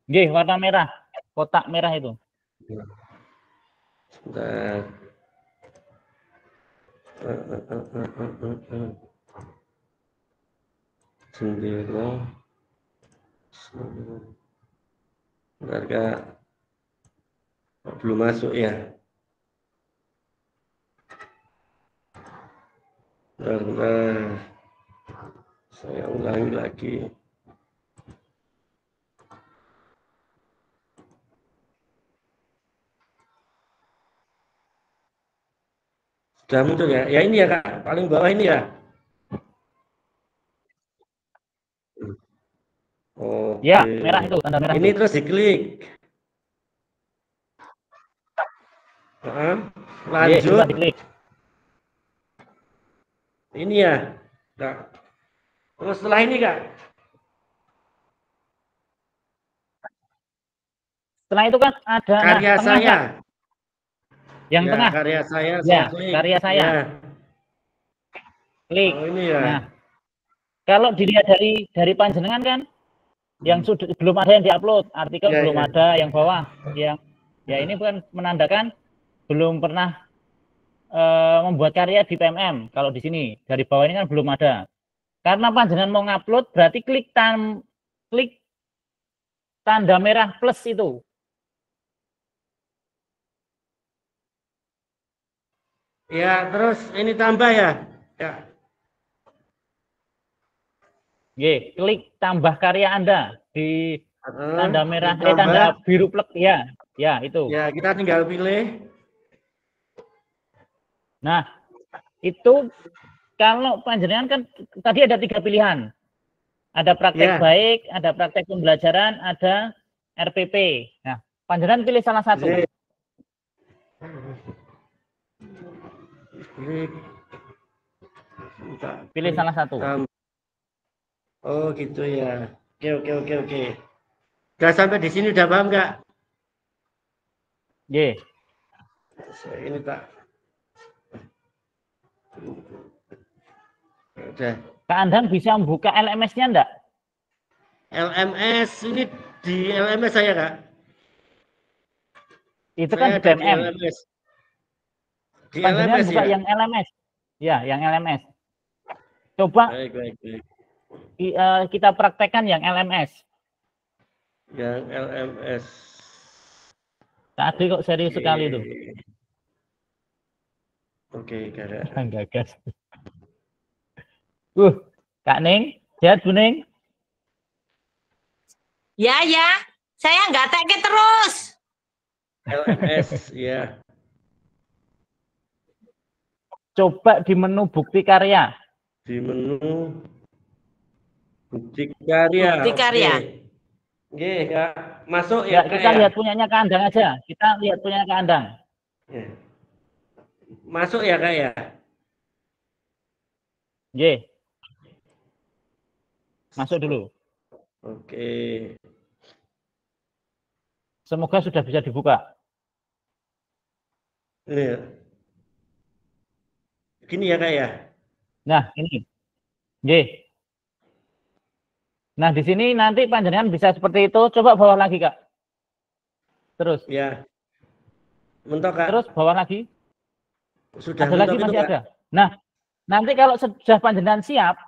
Nggih, warna merah. Kotak merah itu. Sebentar. Sendiri. Bentar, Kak. Belum masuk ya. Bentar. Saya ulangi lagi. Sudah muncul ya? Ya ini ya Kak, paling bawah ini ya. Oke. Ya, merah itu, tanda merah. Ini itu. terus diklik. Lanjut. Coba diklik. Ini ya. Kak. Terus setelah ini Kak. Setelah itu kan ada Karya tengah, saya. Kak. Yang ya, tengah. Karya saya. Ya, klik. karya saya. Ya. Klik. Oh, ini ya. Nah, kalau dilihat dari panjenengan kan, yang sudah belum ada yang diupload, artikel Ya, belum ya. ada yang bawah, yang ya ini bukan menandakan belum pernah membuat karya di PMM. Kalau di sini dari bawah ini kan belum ada. Karena panjenengan mau ngupload, berarti klik tanda merah plus itu. Ya, terus ini tambah ya. Ya. Oke, klik tambah karya Anda di tanda merah, ditambah. tanda biru plek ya. Ya, itu. Ya, kita tinggal pilih. Nah, itu kalau panjenengan kan tadi ada 3 pilihan. Ada praktek Ya. baik, ada praktek pembelajaran, ada RPP. Nah, panjenengan pilih salah satu. Pilih salah satu. Oh gitu ya. Oke. Udah sampai di sini udah paham nggak? Ye. Ini Pak. Udah. Kak Andang bisa membuka LMS-nya enggak? LMS ini di LMS saya Kak. Itu Saya kan di PMM. Di Panjenengan LMS buka ya. yang LMS. Ya, yang LMS. Coba Baik. kita praktekkan yang LMS. Yang LMS. Tadi kok serius sekali itu. Oke, Gagas. Kak Ning, sehat Bu Ning? Ya, saya nggak teke terus. LMS ya. Coba di menu bukti karya. Di menu bukti karya. Bukti karya. Oke, Kak. Masuk Ya, ya, Kak, kita ya? lihat punyanya Kak Andang aja. Kita lihat punyanya Kak Andang. Ya. Masuk ya, Kak, ya? Ye. Masuk dulu. Oke. Semoga sudah bisa dibuka. Ini ya. Gini ya, Kak, ya? Nah, ini. Ye. Nah, di sini nanti panjenengan bisa seperti itu. Coba bawah lagi, Kak. Terus. Ya. Mentok, Kak. Terus bawah lagi. Sudah ada lagi, masih ada. Nah, nanti kalau sudah panjenengan siap,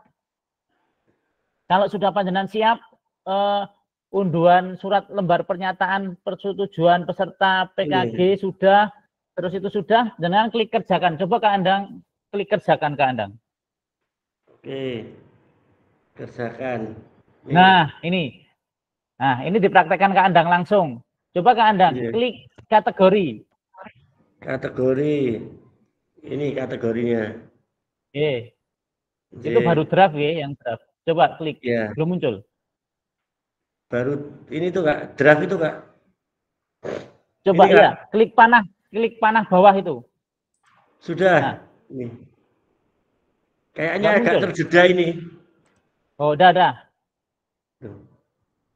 unduhan surat lembar pernyataan persetujuan peserta PKG sudah, terus itu sudah, jangan klik kerjakan. Coba Kak Andang, klik kerjakan Kak Andang. Oke. Kerjakan. Ini. Nah, ini dipraktekkan Kak Andang langsung. Coba Kak Andang, klik kategori. Kategori. Ini kategorinya. Itu baru draft ya, yang draft. Coba klik, belum muncul. Baru ini tuh Kak, draft itu Kak. Coba ini, ya, klik panah bawah itu. Sudah. Nah. Ini. Kayaknya agak terjeda ini. Oh, udah.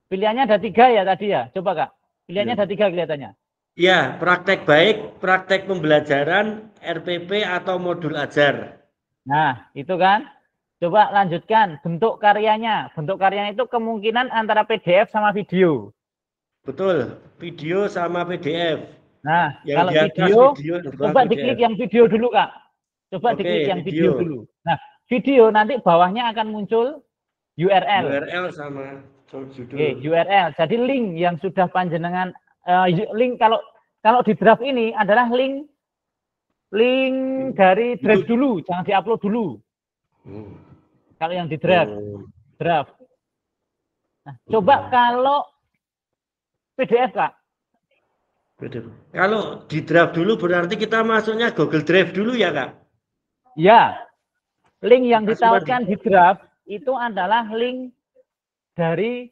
Pilihannya ada 3 ya tadi ya. Coba Kak, pilihannya ada 3 kelihatannya. Ya, praktek baik, praktek pembelajaran, RPP atau modul ajar. Nah, itu kan. Coba lanjutkan bentuk karyanya. Bentuk karyanya itu kemungkinan antara PDF sama video. Betul, video sama PDF. Nah, Yang kalau di atas video, di bawah coba PDF. diklik yang video dulu, Kak. Coba Oke, diklik yang video video. dulu. Nah, video nanti bawahnya akan muncul URL. URL sama judul. Oke, URL. Jadi link yang sudah panjenengan link kalau di draft ini adalah link dari draft dulu, jangan diupload dulu. Kalau yang di draft. Nah, coba kalau PDF, Kak. Kalau di draft dulu berarti kita masuknya Google Drive dulu ya, Kak? Ya. Link yang ditawarkan di draft itu adalah link dari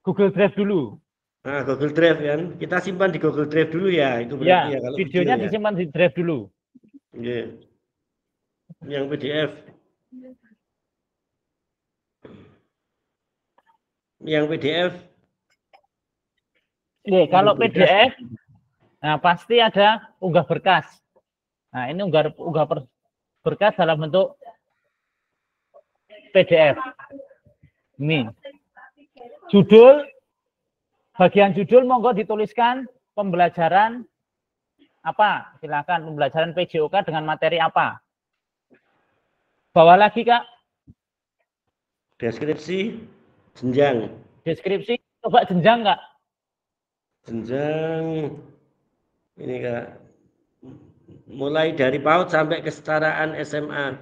Google Drive dulu. Nah, Google Drive kan. Kita simpan di Google Drive dulu ya. Itu berarti ya, kalau videonya video, disimpan di Drive dulu. Iya. Yang PDF. Yang PDF. Oke, kalau PDF, nah pasti ada unggah berkas. Nah, ini unggah berkas dalam bentuk PDF. Ini. Judul, bagian judul monggo dituliskan pembelajaran apa? Silakan pembelajaran PJOK dengan materi apa? Bawah lagi, Kak. Deskripsi, jenjang. Deskripsi, coba jenjang, Kak. Jenjang ini, Kak. Mulai dari PAUD sampai kesetaraan SMA.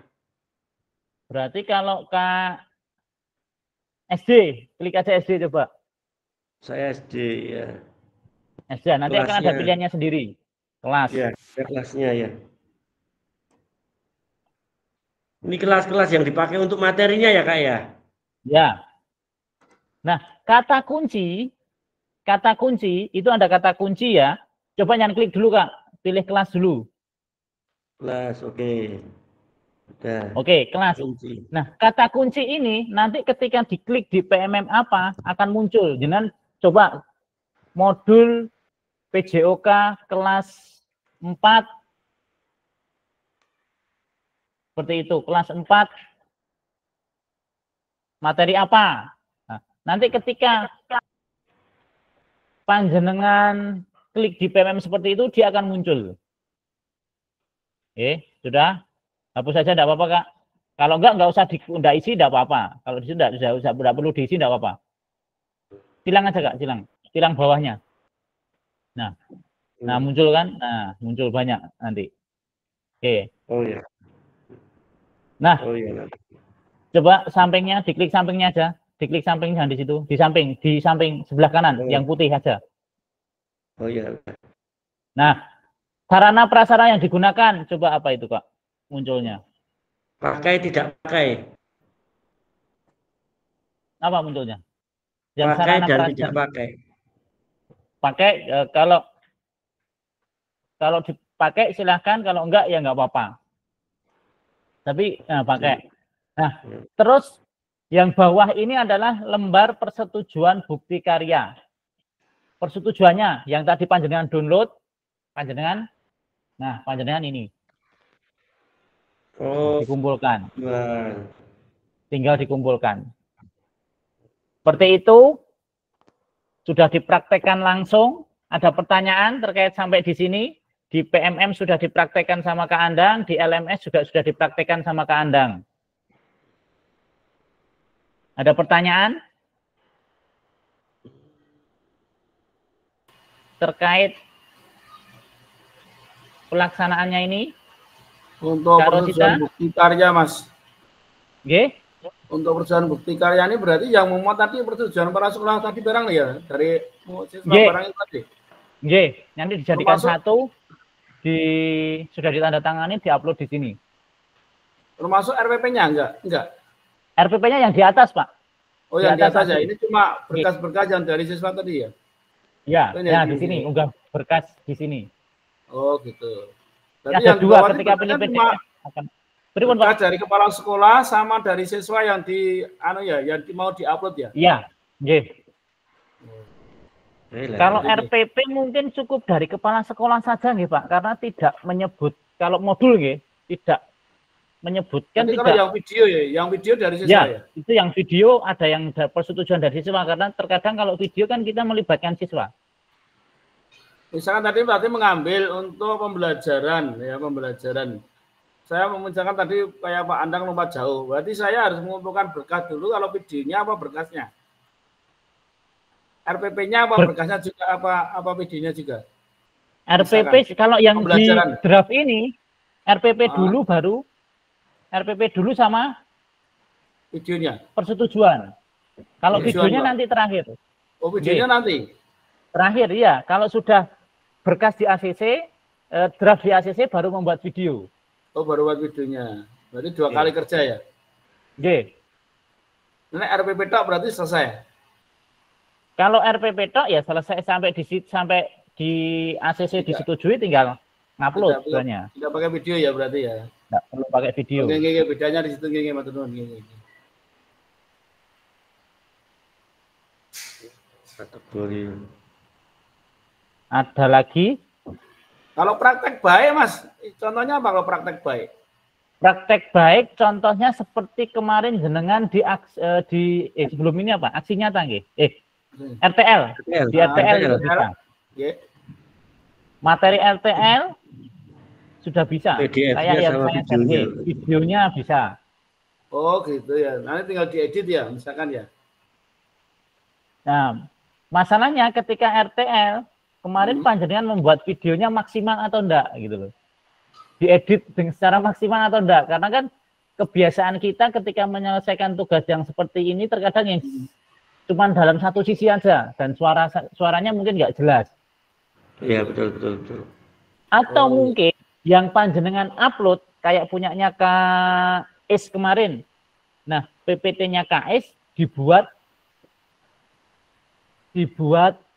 Berarti kalau Kak SD, klik aja SD coba. Saya SD ya. SD, nanti kelasnya akan ada pilihannya sendiri. Kelas. Ya, kelasnya ya. Ini kelas-kelas yang dipakai untuk materinya ya, Kak ya? Ya. Nah, kata kunci itu ada kata kunci ya. Coba jangan klik dulu, Kak. Pilih kelas dulu. Kelas, oke. Udah. Oke, kelas. Kunci. Nah, kata kunci ini nanti ketika diklik di PMM apa akan muncul. Jangan coba modul PJOK kelas 4. Seperti itu, kelas 4. Materi apa? Nah, nanti ketika panjenengan klik di PMM seperti itu, dia akan muncul. Oke, sudah? Hapus saja, tidak apa-apa, Kak. Kalau enggak usah isi, tidak apa-apa. Kalau di sini tidak perlu diisi, tidak apa-apa. Tilang aja, Kak, tilang bawahnya. Nah, muncul kan? Nah, muncul banyak nanti. Oke. Oh ya. Nah, oh iya. Coba sampingnya, diklik sampingnya aja. Diklik sampingnya di situ, di samping sebelah kanan, yang putih aja. Oh iya. Nah, sarana prasarana yang digunakan, coba apa itu, Kak? Munculnya. Pakai, tidak pakai. Apa munculnya? Yang Pakai sarana dan prasarana. tidak pakai. Pakai, kalau dipakai silahkan, kalau enggak ya enggak apa-apa. Tapi pakai. Nah, terus yang bawah ini adalah lembar persetujuan bukti karya. Persetujuannya yang tadi panjenengan download, panjenengan ini. Oh, dikumpulkan. Nah. Tinggal dikumpulkan. Seperti itu, sudah dipraktekkan langsung. Ada pertanyaan terkait sampai di sini. Di PMM sudah dipraktekkan sama Kak Andang, di LMS juga sudah dipraktekkan sama Kak Andang. Ada pertanyaan? Terkait pelaksanaannya ini? Untuk persetujuan bukti karya, Mas. Oke. Untuk persetujuan bukti karya ini berarti yang memuat tadi persetujuan para sekolah tadi barang ya? Dari siswa barang itu tadi? Oke, nanti dijadikan satu, sudah ditandatangani, diupload di sini. Termasuk RPP-nya enggak? RPP-nya yang di atas, Pak. Oh, yang di atas ya. Ini cuma berkas-berkas yang dari siswa tadi ya? Ya, di sini, unggah berkas di sini. Oh, gitu. Jadi ada dua ketika pilih PDF akan berkas dari kepala sekolah sama dari siswa yang yang mau diupload ya? Iya, nggih. Kalau RPP mungkin cukup dari kepala sekolah saja nggih, Pak, karena tidak menyebut kalau modul nggih, tidak menyebutkan Nanti kalau tidak. yang video ya, yang video dari siswa Ya, ya? itu yang video ada yang persetujuan dari siswa, karena terkadang kalau video kan kita melibatkan siswa. Misalkan tadi berarti mengambil untuk pembelajaran, ya pembelajaran. Saya misalkan tadi kayak Pak Andang lompat jauh, berarti saya harus mengumpulkan berkas dulu kalau videonya apa berkasnya? RPP-nya apa berkasnya juga apa videonya juga? RPP misalkan, kalau yang di draft ini RPP dulu baru RPP dulu sama videonya. Persetujuan. Kalau videonya nanti terakhir. Oh, videonya nanti. Terakhir ya, kalau sudah berkas di ACC, draft di ACC baru membuat video. Oh, baru buat videonya. Berarti 2 kali kerja ya? Oke. Ini RPP tok berarti selesai. Kalau RPP tok ya selesai sampai di ACC disetujui, tinggal ngupload sebenarnya. Tidak pakai video ya berarti ya? Tidak perlu pakai video. Oke, bedanya di situ nggih, matur nuwun. Kategori. Ada lagi? Kalau praktek baik, Mas, contohnya apa kalau praktek baik? Praktek baik contohnya seperti kemarin jenengan di sebelum ini apa? Aksi nyata nggih? RTL. Di RTL itu bisa. Materi RTL sudah bisa. Saya yang saya videonya bisa. Oh, gitu ya. Nanti tinggal diedit ya, misalkan ya. Nah, masalahnya ketika RTL kemarin panjenengan membuat videonya maksimal atau enggak gitu loh. Diedit secara maksimal atau enggak, karena kan kebiasaan kita ketika menyelesaikan tugas yang seperti ini terkadang yang cuma dalam satu sisi aja dan suaranya mungkin nggak jelas. Iya, betul. Atau mungkin yang panjenengan upload kayak punyanya KS kemarin. Nah, PPT-nya KS dibuat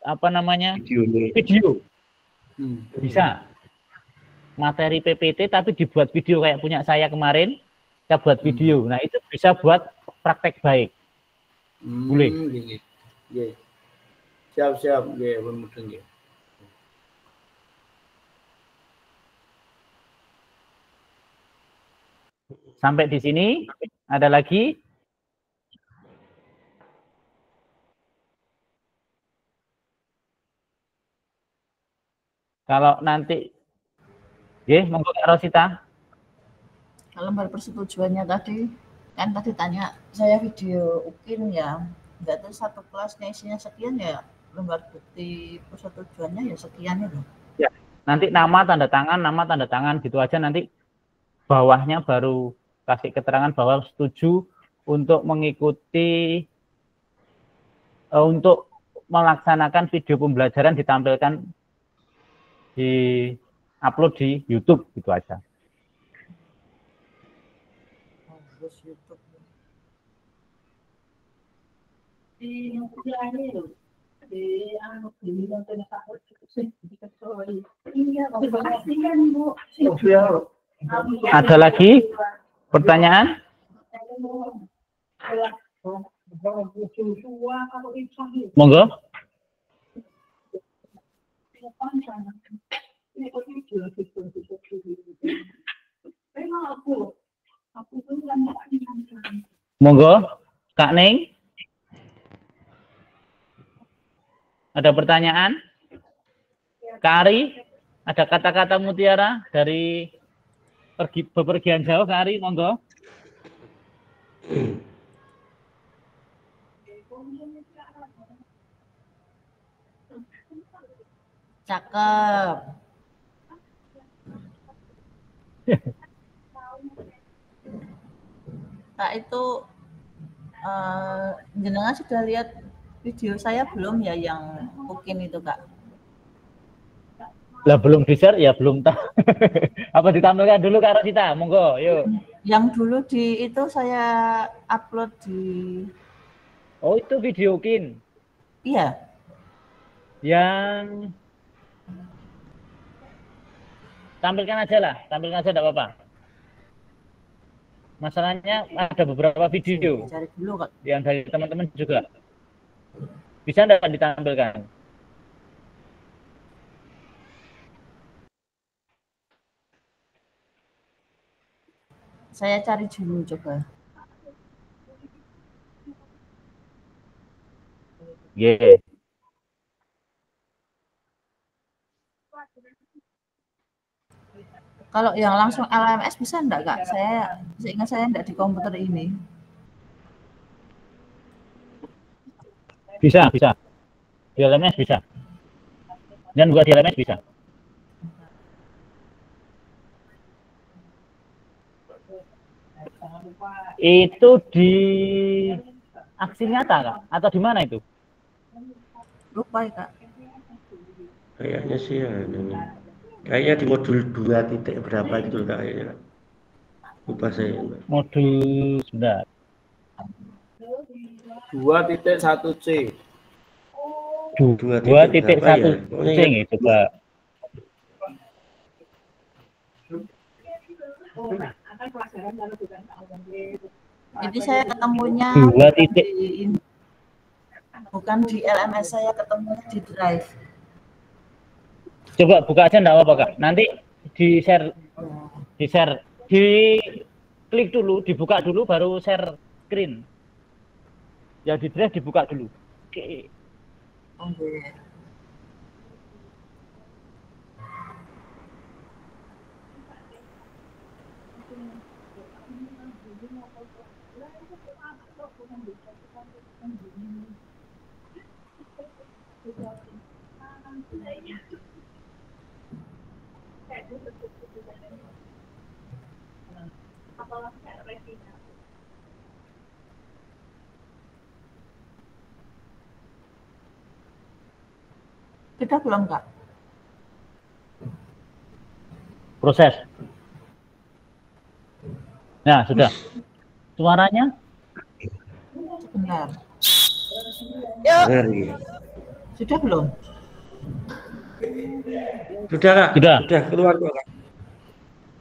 apa namanya? Video. Bisa. Materi PPT tapi dibuat video kayak punya saya kemarin, kita buat video. Nah, itu bisa buat praktek baik. Boleh. Nggih. Siap, nggih, mudeng nggih. Sampai di sini ada lagi? Kalau nanti monggo Kak Rosita. Kalau lembar persetujuannya tadi, kan tadi tanya saya video UKIN ya, enggak tahu satu kelasnya isinya sekian ya, lembar bukti persetujuannya ya sekian itu. Ya, nanti nama tanda tangan gitu aja, nanti bawahnya baru kasih keterangan bahwa setuju untuk mengikuti untuk melaksanakan video pembelajaran ditampilkan di upload di YouTube gitu aja. Ada lagi pertanyaan? Monggo. Monggo, Kak Ning. Ada pertanyaan? Kak Ari, ada kata-kata mutiara dari bepergian jauh, Kak Ari, monggo. Cakep. Kak itu jenengan sudah lihat video saya belum ya yang mungkin itu Kak? Lah belum di-share ya belum tahu. Apa ditampilkan dulu Kak Rosita? Monggo, yuk. Yang dulu di itu saya upload di. Oh, itu video UKIN. Iya. Yang tampilkan aja tidak apa-apa. Masalahnya ada beberapa video cari dulu, Kak. Yang dari teman-teman juga. Bisa enggak ditampilkan? Saya cari dulu coba. Yeah. Kalau yang langsung LMS bisa enggak, Kak? Saya ingat saya enggak di komputer ini. Bisa. Di LMS bisa. Dan buat di LMS bisa. Itu di aksi nyata, Kak? Atau di mana itu? Lupa ya, Kak. Kayaknya sih ya. Kayaknya di modul 2 titik berapa gitu kayaknya. Lupa saya. Modul sebentar. 2.1C. 2.1C itu, Pak. Jadi saya ketemunya 2 titik. Bukan di LMS, saya ketemu di Drive. Coba buka aja enggak apa-apa, Kak. Nanti di-share, klik dulu, dibuka dulu baru share screen. Ya di Drive dibuka dulu. Oke. Oke. Kita belum, Kak. Proses. Nah, sudah. Suaranya? Sebentar. Yuk. Sudah belum? Sudah, Kak. Sudah. Sudah keluar, Kak.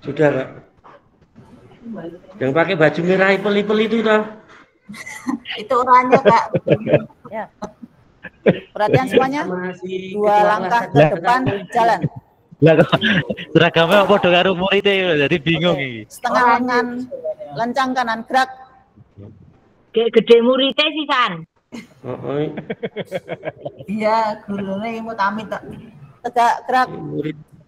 Sudah, Kak. Yang pakai baju merah ipel-ipel itu toh. Itu orangnya, Kak. Ya. Perhatian semuanya. 2 langkah ke depan, jalan. Lah kok seragamnya padha karo muridé jadi bingung iki. Setengah lengan, lencang kanan, gerak. Kayak gede muridnya sih, San. Iya, gurune mutamid tak. Tegak, gerak.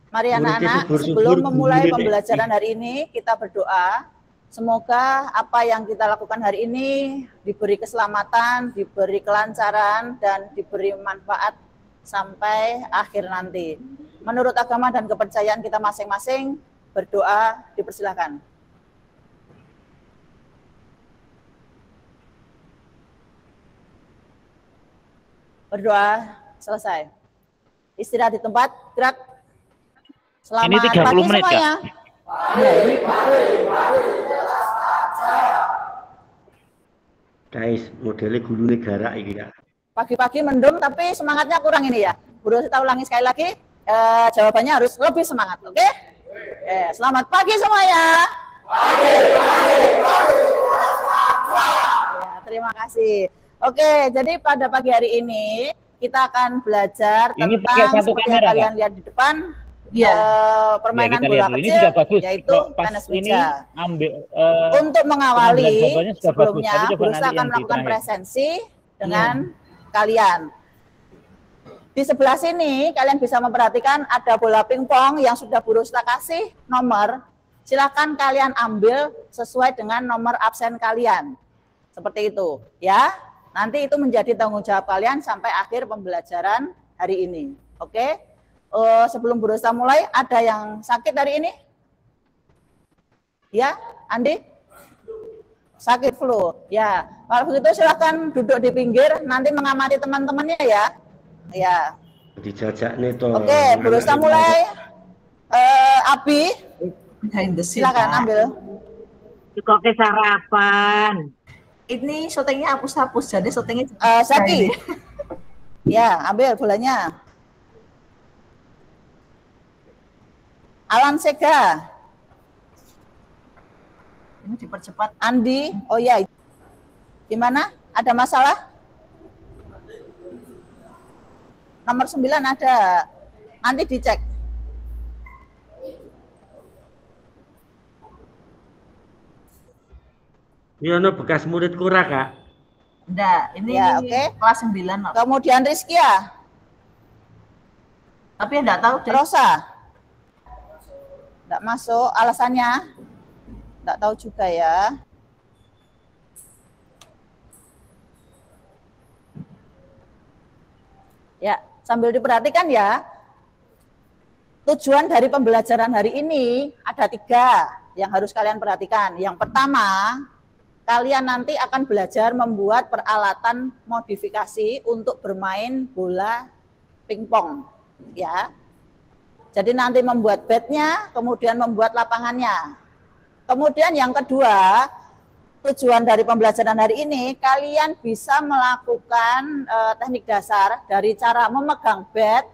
Mari anak-anak, sebelum memulai pembelajaran hari ini, kita berdoa. Semoga apa yang kita lakukan hari ini diberi keselamatan, diberi kelancaran, dan diberi manfaat sampai akhir nanti. Menurut agama dan kepercayaan kita masing-masing, berdoa dipersilakan. Berdoa selesai. Istirahat di tempat, gerak. Selamat ini 30 pagi menit, semuanya. Kak. Guys, modelnya guru negara ini ya. Pagi-pagi mendung tapi semangatnya kurang ini ya. Bro, kita ulangi sekali lagi. Jawabannya harus lebih semangat, oke? Selamat pagi semuanya. Ya, terima kasih. Oke, jadi pada pagi hari ini kita akan belajar Ini tentang seperti yang kalian lihat di depan. Permainan bola kecil, yaitu tenis meja. Untuk mengawali sebelumnya, berusaha akan melakukan presensi dengan kalian. Di sebelah sini, kalian bisa memperhatikan ada bola pingpong yang sudah Burusta kasih nomor. Silakan kalian ambil sesuai dengan nomor absen kalian. Seperti itu, ya. Nanti itu menjadi tanggung jawab kalian sampai akhir pembelajaran hari ini. Oke? Sebelum Burusta mulai, ada yang sakit hari ini? Ya, Andi? Sakit flu. Ya, kalau begitu silakan duduk di pinggir, nanti mengamati teman-temannya ya. Ya. Dijajak nih toh. Oke, Burusta mulai. Abi, silakan ambil. Juga ke sarapan. Ini syutingnya hapus-hapus, jadi syutingnya Saki. Ya, ambil bolanya. Alan Sega. Ini dipercepat. Andi, oh ya. Gimana? Ada masalah? Nomor 9 ada. Nanti dicek. Ya ono bekas murid kurang, Kak. Enggak, ini Ya, oke. kelas 9. Nok. Kemudian Rizkia, Tapi enggak tahu deh. Rosa. Enggak masuk, alasannya? Enggak tahu juga ya. Ya, sambil diperhatikan ya. Tujuan dari pembelajaran hari ini ada 3 yang harus kalian perhatikan. Yang pertama, kalian nanti akan belajar membuat peralatan modifikasi untuk bermain bola pingpong, ya. Jadi nanti membuat batnya, kemudian membuat lapangannya. Kemudian yang kedua, tujuan dari pembelajaran hari ini, kalian bisa melakukan teknik dasar dari cara memegang bat,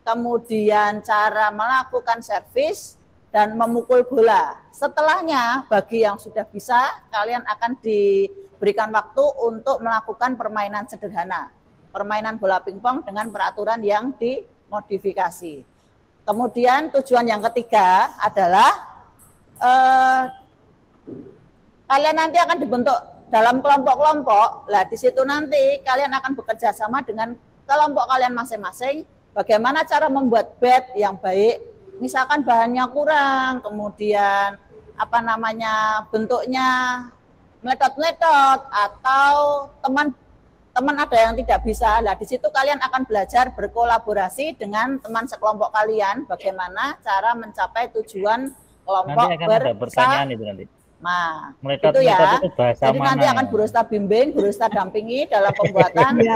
kemudian cara melakukan servis, dan memukul bola. Setelahnya, bagi yang sudah bisa, kalian akan diberikan waktu untuk melakukan permainan sederhana. Permainan bola pingpong dengan peraturan yang dimodifikasi. Kemudian tujuan yang ketiga adalah kalian nanti akan dibentuk dalam kelompok-kelompok. Lah di situ nanti kalian akan bekerja sama dengan kelompok kalian masing-masing. Bagaimana cara membuat bat yang baik? Misalkan bahannya kurang, kemudian bentuknya meletot-meletot, atau teman ada yang tidak bisa. Lah di situ kalian akan belajar berkolaborasi dengan teman sekelompok kalian. Bagaimana cara mencapai tujuan kelompok Nanti akan ada pertanyaan itu nanti. Nah, Meletot itu ya. itu bahasa Jadi mana nanti akan ya? Bu Rosta bimbing, Bu Rosta dampingi dalam pembuatan Tadi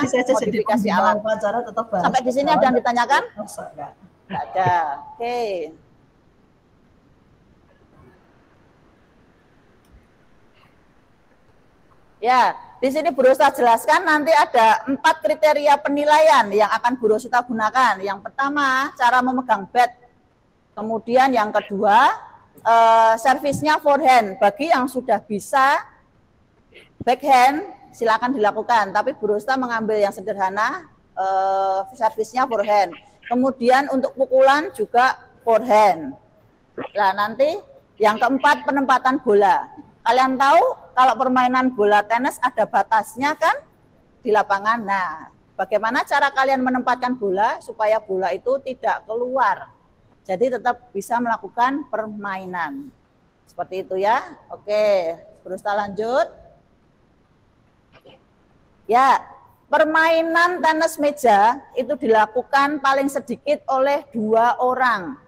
saya jadi modifikasi pembina alat. upacara tetap bahas. Sampai di sini ada yang ditanyakan? Enggak. Tidak ada. Oke. Ya, di sini Bu Rosta jelaskan nanti ada 4 kriteria penilaian yang akan Bu Rosta gunakan. Yang pertama, cara memegang bat. Kemudian yang kedua, servisnya forehand. Bagi yang sudah bisa backhand, silakan dilakukan. Tapi Bu Rosta mengambil yang sederhana, servisnya forehand. Kemudian untuk pukulan juga forehand. Nah nanti yang keempat, penempatan bola. Kalian tahu kalau permainan bola tenis ada batasnya kan di lapangan. Nah, bagaimana cara kalian menempatkan bola supaya bola itu tidak keluar. Jadi tetap bisa melakukan permainan. Seperti itu ya. Oke, terus kita lanjut. Ya, permainan tenis meja itu dilakukan paling sedikit oleh 2 orang.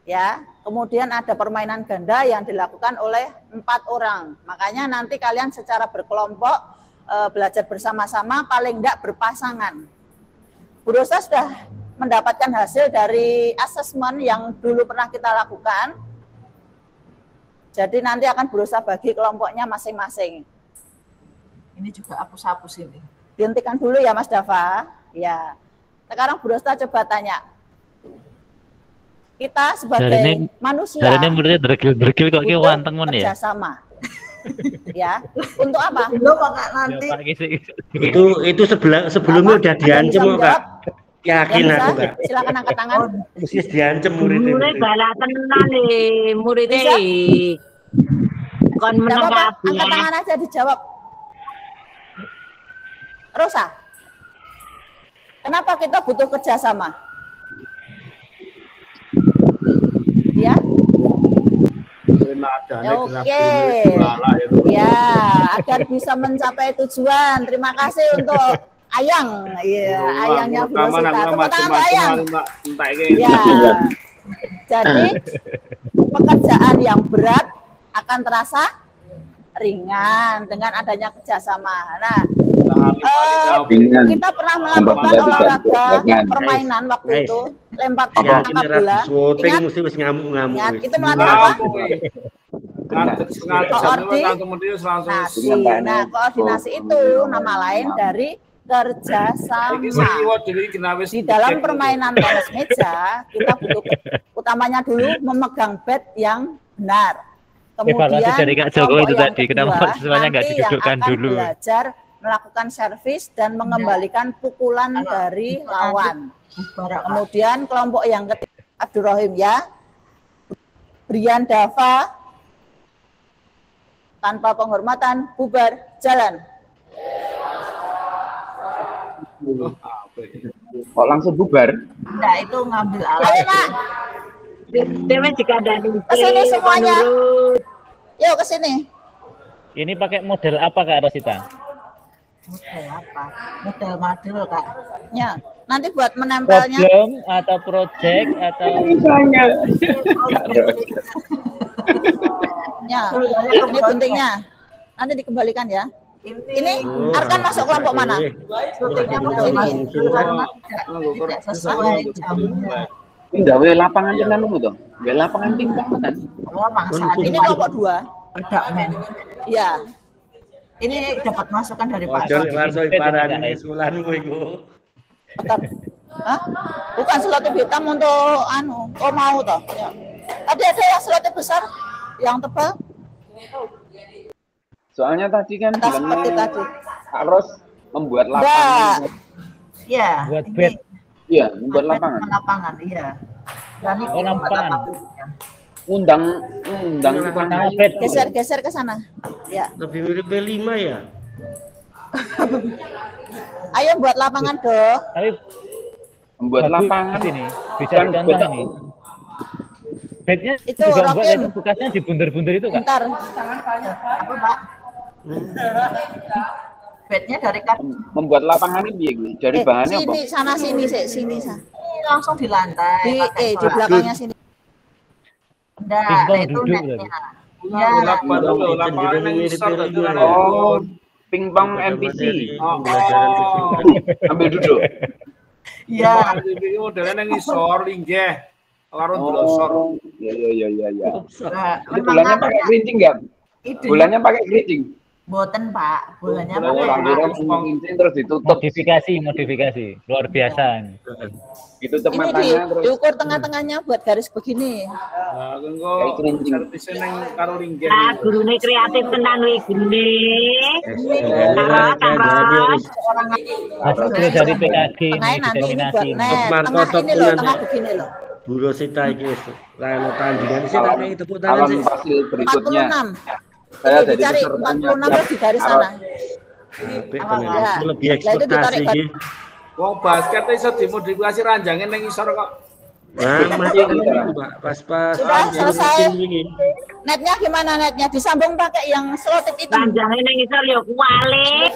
Ya, kemudian ada permainan ganda yang dilakukan oleh 4 orang. Makanya nanti kalian secara berkelompok belajar bersama-sama, paling tidak berpasangan. Bu Rosa sudah mendapatkan hasil dari asesmen yang dulu pernah kita lakukan. Jadi nanti akan Bu Rosa bagi kelompoknya masing-masing. Ini juga hapus-hapus ini. Dihentikan dulu ya Mas Dava. Ya. Sekarang Bu Rosa coba tanya. Kita sebagai manusia Hari ini muridnya dregil kok ki wanteng mun ya. Kerjasama. Ya. Untuk apa? Belum Pak nanti. Itu sebelumnya udah diancam kok, Kak. Yakin Yang aku, bisa, Kak. silakan angkat tangan. Mesti diancam muridnya. Murid galak tenan muridnya. Bisa? Kon Tidak menang apa-apa, kabeh. angkat tangan aja dijawab. Rosa, kenapa kita butuh kerjasama? Ya, oke. Ya, agar bisa mencapai tujuan. Terima kasih untuk Ayang. Iya, Ayangnya Bu Rosita. Tepuk tangan untuk Ayang. Ya. Jadi pekerjaan yang berat akan terasa ringan dengan adanya kerjasama. Nah, kita pernah melakukan olahraga permainan waktu itu, lempar angkat bola. Ingat, itu melatih apa? Koordinasi. Nah, koordinasi itu nama lain dari kerjasama. Di dalam permainan tenis meja, kita butuh utamanya dulu memegang bat yang benar. Kemudian dari Kak Joko itu tadi, kenapa nanti semuanya nggak yang didudukan akan dulu? belajar melakukan servis dan mengembalikan pukulan dari lawan. Kemudian kelompok yang ketiga, Abdurrahim ya, Brian Dava, Tanpa penghormatan, bubar, jalan. Kok langsung bubar? Nah, itu ngambil alat. Ayo, Mak. Dewe jika ada Kesini semuanya. Yuk, kesini. Ini pakai model apa Kak Rosita? Model apa? Model madel, Kak. Ya, nanti buat menempelnya. Problem atau project atau Ya, ini guntingnya. Nanti dikembalikan ya. Ini Arkan masuk kelompok mana? Syutingnya model madel karena tidak sesuai jamnya. Ini gawe lapangan tenan ngono to. Gawe lapangan pingpong tenan. Oh, saat Ini ini kelompok 2. ada men. Iya. Ini dapat masukan dari Pak. Ojo langsung parani sulan kowe iku. Hah? Bukan selotip hitam untuk anu. Oh mau toh? Ya. Tadi ada yang selotip besar, yang tebal. Soalnya tadi kan Entah seperti tadi. harus membuat Enggak. lapangan. Iya. buat ini bed. Iya, membuat ada lapangan. lapangan, iya. Dan ini Oh, lapangan. Undang tukang Nama bed. Geser ke sana. Ya. Lebih mirip B5 ya. Ayo buat lapangan, Dok. Tapi membuat bagus lapangan. ini bisa Bukan dicontoh betul. ini. Bednya Itu juga buat Rokin. itu bekasnya di bunder-bunder itu Kak. Bentar. apa, Pak? Bednya dari Membuat lapangan ini piye kuwi? Dari bahannya apa? Sini, sana sini, sini. langsung di lantai. Di pakai di solar. belakangnya sini. Enggak, Pingpong itu duduk netnya. Nah, Ya, lapangan yang besar tadi kan. Oh, pingpong MPC. Ambil duduk. iya. Ini modelnya yang isor linggih. Karo drosor. Oh, iya. Nah, Ini bulannya pakai kerincing enggak? ide Bulannya pakai kerincing. boten, Pak. Bulannya Oh, pakai kira kerincing terus ditutup. Modifikasi luar biasa ini. Ditutup Ini matanya terus. diukur tengah-tengahnya buat garis begini. Nah, Kayak engko kerincing. servisnya yang karo linggih. Nah, gurune kreatif tenan wi gune. Hasil dari PKG ini Tengahnya nanti ini buat didominasi. net. Marco Tengah ini loh, Topunan. tengah begini loh. Bu Rosita iki wis lain tandingan sih Alam, tak tepuk tangan alam sih. hasil berikutnya. 46. Saya Ini jadi dicari pesertanya. 46 di garis sana. Apik Ya. tenan. Itu lebih Lah, itu ekspektasi ditarik, iki. Wong basket iso dimodifikasi ranjangin ning isor kok. Nah, masih Pak. Pas-pas. Sudah selesai. Ini. Netnya gimana netnya? Disambung pakai yang selotip hitam. Panjangnya ning isor yo kuwale.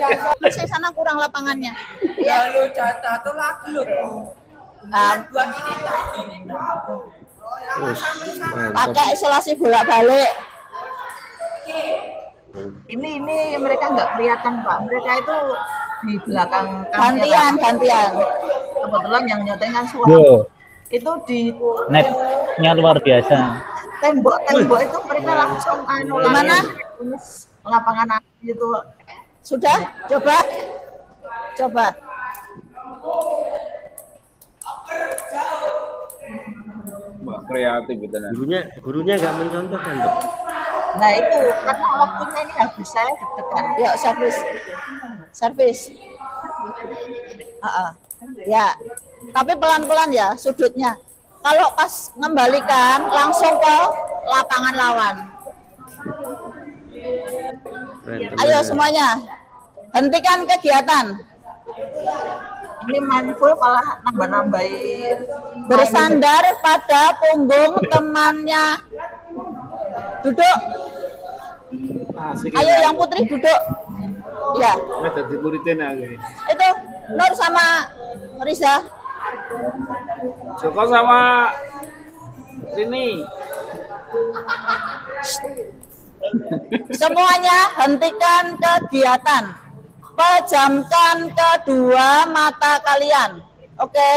Saya sana kurang lapangannya. Ya. Terus mantap. Pakai isolasi bolak-balik. ini mereka nggak kelihatan, Pak. Mereka itu di belakang kamera. Gantian. Kebetulan yang nyetengan suara Yo, itu di netnya luar biasa. tembok itu mereka langsung Gimana? lapangan itu. Sudah? Coba. Wah, kreatif gitu nah. Gurunya nggak mencontohkan, Dok. Nah itu karena waktunya ini habis, saya deg-degan. Yuk, servis. Ya, tapi pelan-pelan ya sudutnya. Kalau pas ngembalikan langsung ke lapangan lawan. Keren, Ayo tenan. semuanya, hentikan kegiatan. Ini mindful malah nambah-nambahin. Bersandar pada punggung temannya. Duduk. Asik. Ayo yang putri duduk. Ya, Wis dadi muridnya iki. itu Nur sama Riza. Joko sama sini. Semuanya hentikan kegiatan. Pejamkan kedua mata kalian. Oke?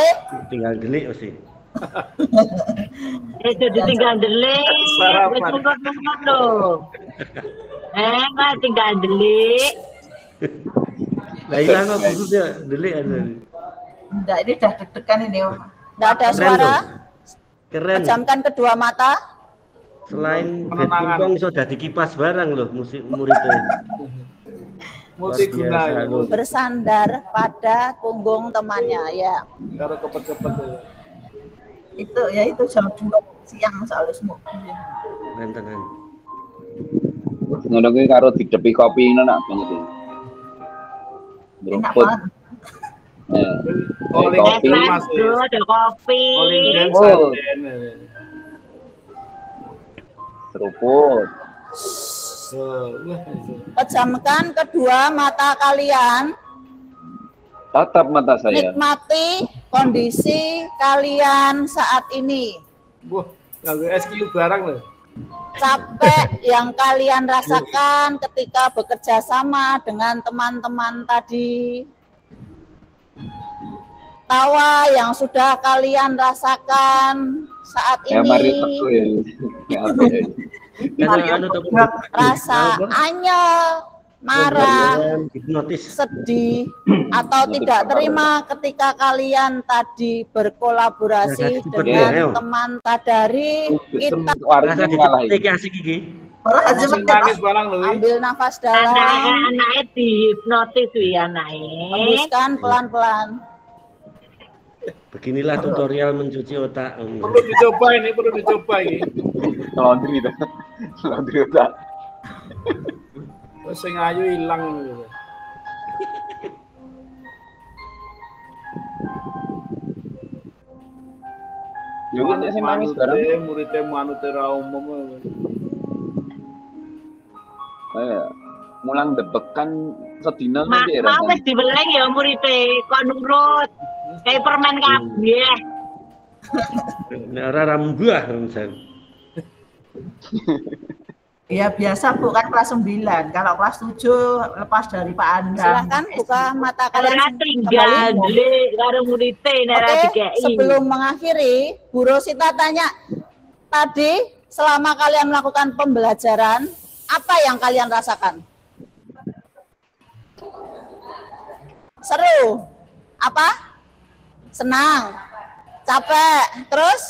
Tinggal delik sih. Jadi tinggal delik. Sarapan. Wis mungkot lho. Nggak tinggal delik. Lah ilang kok gurunya delik ada. Enggak, ini udah deg-degan ini. Nggak ada suara. Keren. Pejamkan kedua mata. Selain bed Penenangan. pingpong sudah dikipas barang loh muridnya. Multiguna ya. Bersandar pada punggung temannya. Ya. Karo kepet-kepet. Itu ya itu jam 2 siang soalnya semua. Keren tenan. ngono kuwi karo didepi kopi ngono nak banget. Enak Beruput. banget. Calling Kopi. Mas. Bro, ada kopi. Calling dan Oh. sarden. Seruput. Wah, Pejamkan kedua mata kalian, Tatap mata saya. nikmati kondisi kalian saat ini. wah, lagu SQ barang loh. Capek yang kalian rasakan ketika bekerja sama dengan teman-teman tadi. Tawa yang sudah kalian rasakan saat Mari ini. teku ya. Rasa anyel, marah, hipnotis. sedih, atau tidak terima ketika kalian tadi berkolaborasi dengan teman tadari. Kita Rasa dicepetik asik iki. Langsung nangis barang loh. ambil nafas dalam, Anaknya dihipnotis wi anaknya. hembuskan pelan-pelan. Beginilah tutorial mencuci otak. Perlu dicoba ini, perlu dicoba ini. Laundry dah. Laundry dah. Terus sing ayu hilang gitu. Yo kan sing nangis bareng. Muridnya manut ra umum. Mulang debekan sedina Mau nanti ya. wis dibeleng ya muridé kok nurut. Kayak permen kabeh. Nek ora rambuah San. Ya biasa Bu kan kelas 9. Kalau kelas 7 lepas dari Pak Anda. Silahkan buka mata Ora kalian tinggal kembali. dhewe karo muridé nek ora Oke, dikeki. sebelum mengakhiri, Bu Rosita tanya, tadi selama kalian melakukan pembelajaran, apa yang kalian rasakan? Seru? Apa? Senang? Capek? Terus?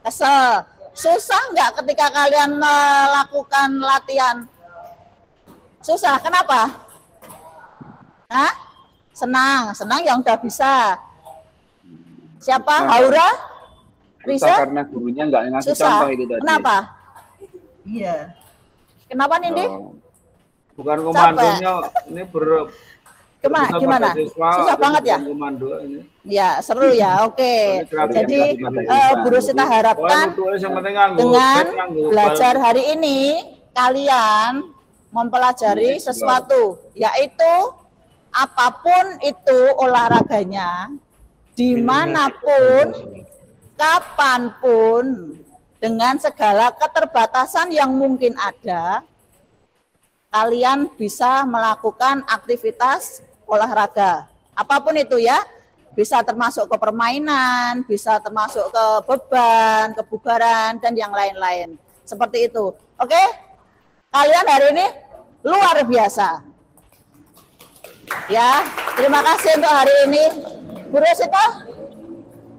Kesel? Susah nggak ketika kalian melakukan latihan? Susah, kenapa? Hah? Senang, senang yang udah bisa. Siapa? Haura? Susah Risa? karena gurunya nggak ngasih Susah. contoh itu tadi. Kenapa? Iya. Kenapa Nindi? Oh. Bukan komandonya, ini Gimana? Susah banget ya? Komando ini. Ya, seru ya. Oke. Jadi Bu Rosita harapkan dengan belajar hari ini kalian mempelajari sesuatu, yaitu apapun itu olahraganya, dimanapun, kapanpun, dengan segala keterbatasan yang mungkin ada, kalian bisa melakukan aktivitas olahraga. Apapun itu ya, bisa termasuk ke permainan, bisa termasuk ke beban, kebugaran, dan yang lain-lain. Seperti itu. Oke? Kalian hari ini luar biasa. Ya, terima kasih untuk hari ini. Bu Rosita,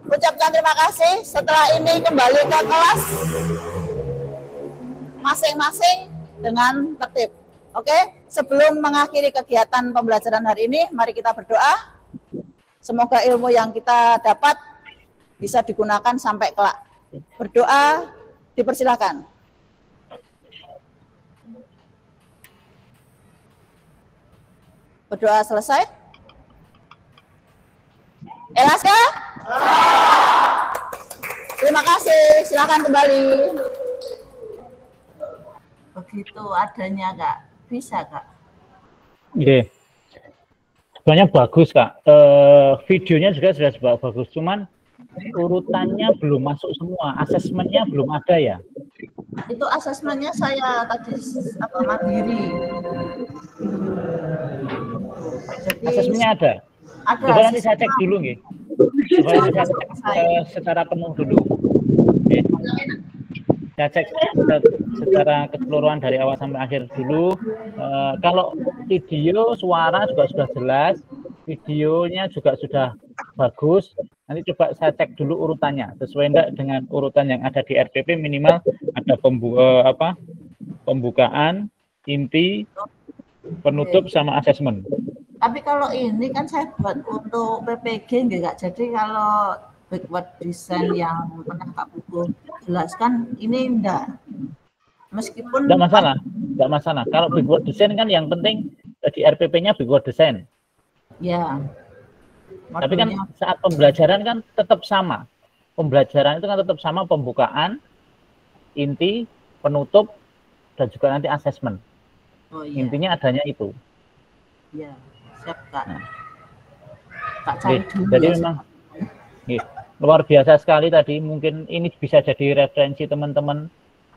ucapkan terima kasih. Setelah ini kembali ke kelas masing-masing dengan tertib. Oke, sebelum mengakhiri kegiatan pembelajaran hari ini, mari kita berdoa. Semoga ilmu yang kita dapat bisa digunakan sampai kelak. Berdoa, dipersilakan. Berdoa selesai. Elaska? Terima kasih, silakan kembali. Begitu adanya Kak. Bisa Kak. Oke. Sebenarnya bagus Kak. Videonya juga sudah bagus, cuman urutannya belum masuk semua, asesmennya belum ada ya. Itu asesmennya saya tadi mandiri. Jadi Asesmennya ada. ada. Coba nanti saya cek dulu nggih. Coba nanti saya cek secara penuh dulu. Oke. Saya cek secara keseluruhan dari awal sampai akhir dulu. Kalau video, suara juga sudah jelas, videonya juga sudah bagus. Nanti coba saya cek dulu urutannya, sesuai enggak dengan urutan yang ada di RPP. Minimal ada pembukaan, inti, penutup, sama asesmen. Tapi kalau ini kan saya buat untuk PPG enggak, jadi kalau backward design yang pernah Kak Buku jelaskan ini enggak. Meskipun Enggak masalah. nggak masalah. Kalau backward design kan yang penting di RPP-nya backward design. Ya. Tapi kan Modulnya saat pembelajaran kan tetap sama. Pembelajaran itu kan tetap sama, pembukaan, inti, penutup, dan juga nanti asesmen. oh iya. Intinya adanya itu. Ya, siap Kak. Nah. Tak cari dulu Jadi ya. memang luar biasa sekali tadi. Mungkin ini bisa jadi referensi teman-teman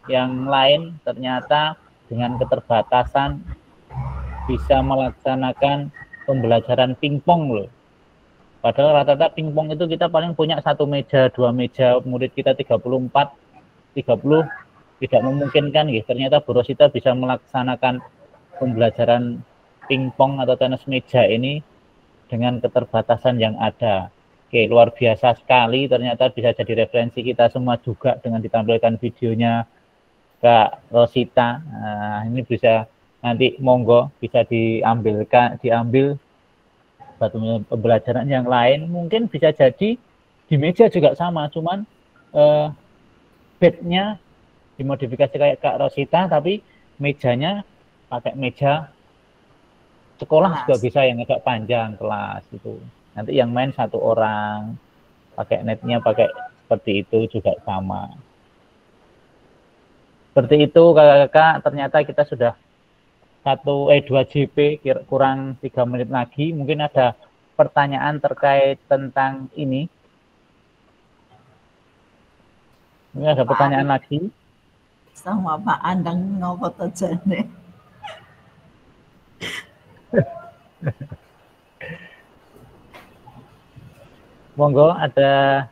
yang lain, ternyata dengan keterbatasan bisa melaksanakan pembelajaran pingpong loh. Padahal rata-rata pingpong itu kita paling punya 1 meja, 2 meja, murid kita 34, 30 tidak memungkinkan gitu. Ternyata Bu Rosita bisa melaksanakan pembelajaran pingpong atau tenis meja ini dengan keterbatasan yang ada. Oke, luar biasa sekali, ternyata bisa jadi referensi kita semua juga dengan ditampilkan videonya Kak Rosita. Nah, ini bisa nanti monggo bisa diambil batu pembelajaran yang lain, mungkin bisa jadi di meja juga sama, cuman bednya dimodifikasi kayak Kak Rosita, tapi mejanya pakai meja sekolah juga bisa yang agak panjang kelas itu. Nanti yang main 1 orang, pakai netnya pakai seperti itu juga sama. Seperti itu kakak-kakak, ternyata kita sudah 2 JP, kurang 3 menit lagi. Mungkin ada pertanyaan terkait tentang ini. Ini ada pertanyaan lagi. Sama Pak Andang ngopo to jane. Monggo, ada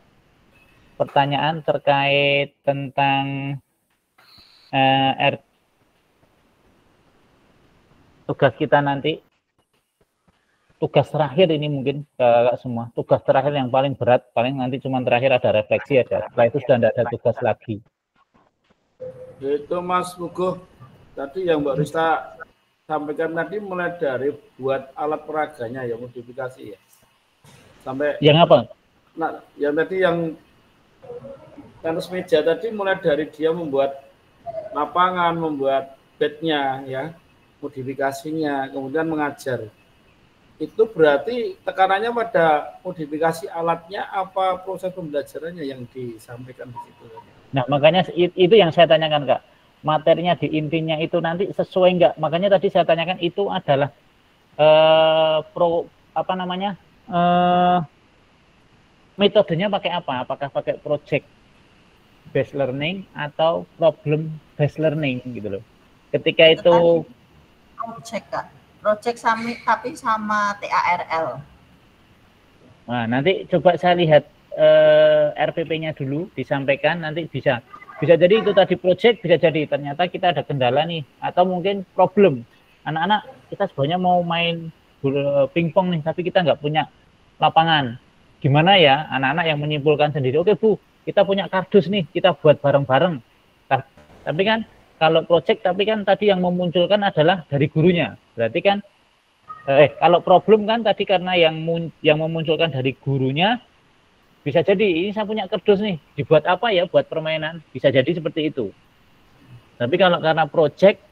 pertanyaan terkait tentang tugas kita nanti, tugas terakhir ini mungkin kakak semua, tugas terakhir yang paling berat, paling nanti cuma terakhir ada refleksi aja, setelah itu sudah tidak ada tugas lagi. Itu Mas Puguh, tadi yang Mbak Rista sampaikan tadi mulai dari buat alat peraganya ya, modifikasi ya, sampai yang apa? Nah, yang tadi yang tenis meja tadi mulai dari dia membuat lapangan, membuat bednya ya, modifikasinya, kemudian mengajar. Itu berarti tekanannya pada modifikasi alatnya apa proses pembelajarannya yang disampaikan di situ? Nah, makanya itu yang saya tanyakan Kak. Materinya di intinya itu nanti sesuai enggak? Makanya tadi saya tanyakan itu adalah metodenya pakai apa? Apakah pakai project based learning atau problem based learning gitu loh. Ketika itu Project Kak. Project tapi sama TARL. Nah, nanti coba saya lihat RPP-nya dulu disampaikan, nanti bisa jadi itu tadi project, bisa jadi ternyata kita ada kendala nih, atau mungkin problem. Anak-anak kita sebenarnya mau main pingpong nih, tapi kita nggak punya lapangan. Gimana ya anak-anak yang menyimpulkan sendiri, oke Bu, kita punya kardus nih, kita buat bareng-bareng. Nah, tapi kan kalau project, tapi kan tadi yang memunculkan adalah dari gurunya. Berarti kan, kalau problem kan tadi karena yang memunculkan dari gurunya, bisa jadi ini saya punya kardus nih, dibuat apa ya, buat permainan, bisa jadi seperti itu. Tapi kalau karena project,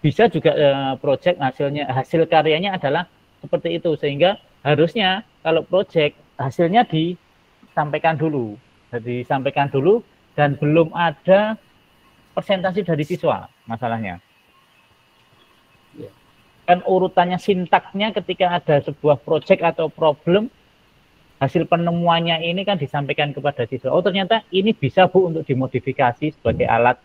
bisa juga project hasil karyanya adalah seperti itu, sehingga harusnya kalau project hasilnya disampaikan dulu, dan belum ada presentasi dari siswa masalahnya. Kan urutannya sintaknya ketika ada sebuah project atau problem, hasil penemuannya ini kan disampaikan kepada siswa. Oh ternyata ini bisa Bu untuk dimodifikasi sebagai alat,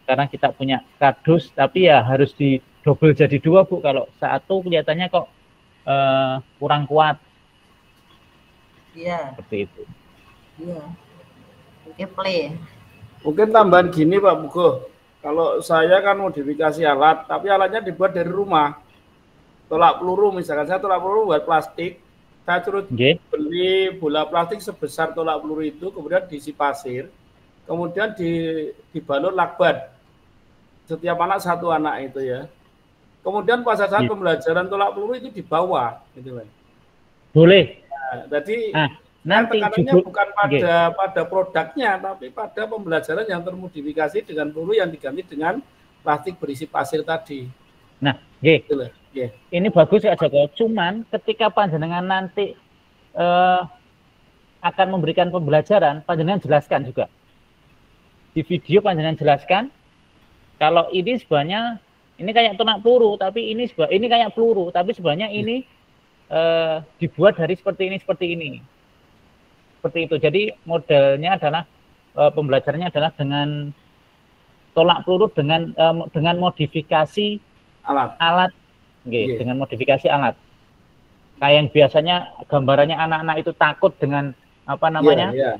karena kita punya kardus, tapi ya harus di double jadi 2 Bu, kalau 1 kelihatannya kok kurang kuat. Iya. Seperti itu. Iya. Oke, play. Mungkin tambahan gini Pak Puguh, kalau saya kan modifikasi alat, tapi alatnya dibuat dari rumah. Tolak peluru misalkan, saya tolak peluru buat plastik, saya suruh beli bola plastik sebesar tolak peluru itu, kemudian diisi pasir, kemudian dibalut lakban. Setiap anak 1 anak itu ya. Kemudian pada saat pembelajaran tolak peluru itu dibawa, gitu kan. Boleh. Nah, jadi nanti tekanannya bukan pada produknya, tapi pada pembelajaran yang termodifikasi dengan peluru yang diganti dengan plastik berisi pasir tadi. Nah, nggih. Gitu loh. Nggih. Ini bagus ya Joko. Cuman ketika panjenengan nanti akan memberikan pembelajaran, panjenengan jelaskan juga. Di video panjenengan jelaskan kalau ini sebenarnya ini kayak tunak peluru, tapi ini kayak peluru, tapi sebenarnya ini dibuat dari seperti ini. Seperti itu. Jadi modelnya adalah pembelajarannya adalah dengan tolak peluru dengan modifikasi alat. Okay, dengan modifikasi alat. Kayak yang biasanya gambarannya anak-anak itu takut dengan apa namanya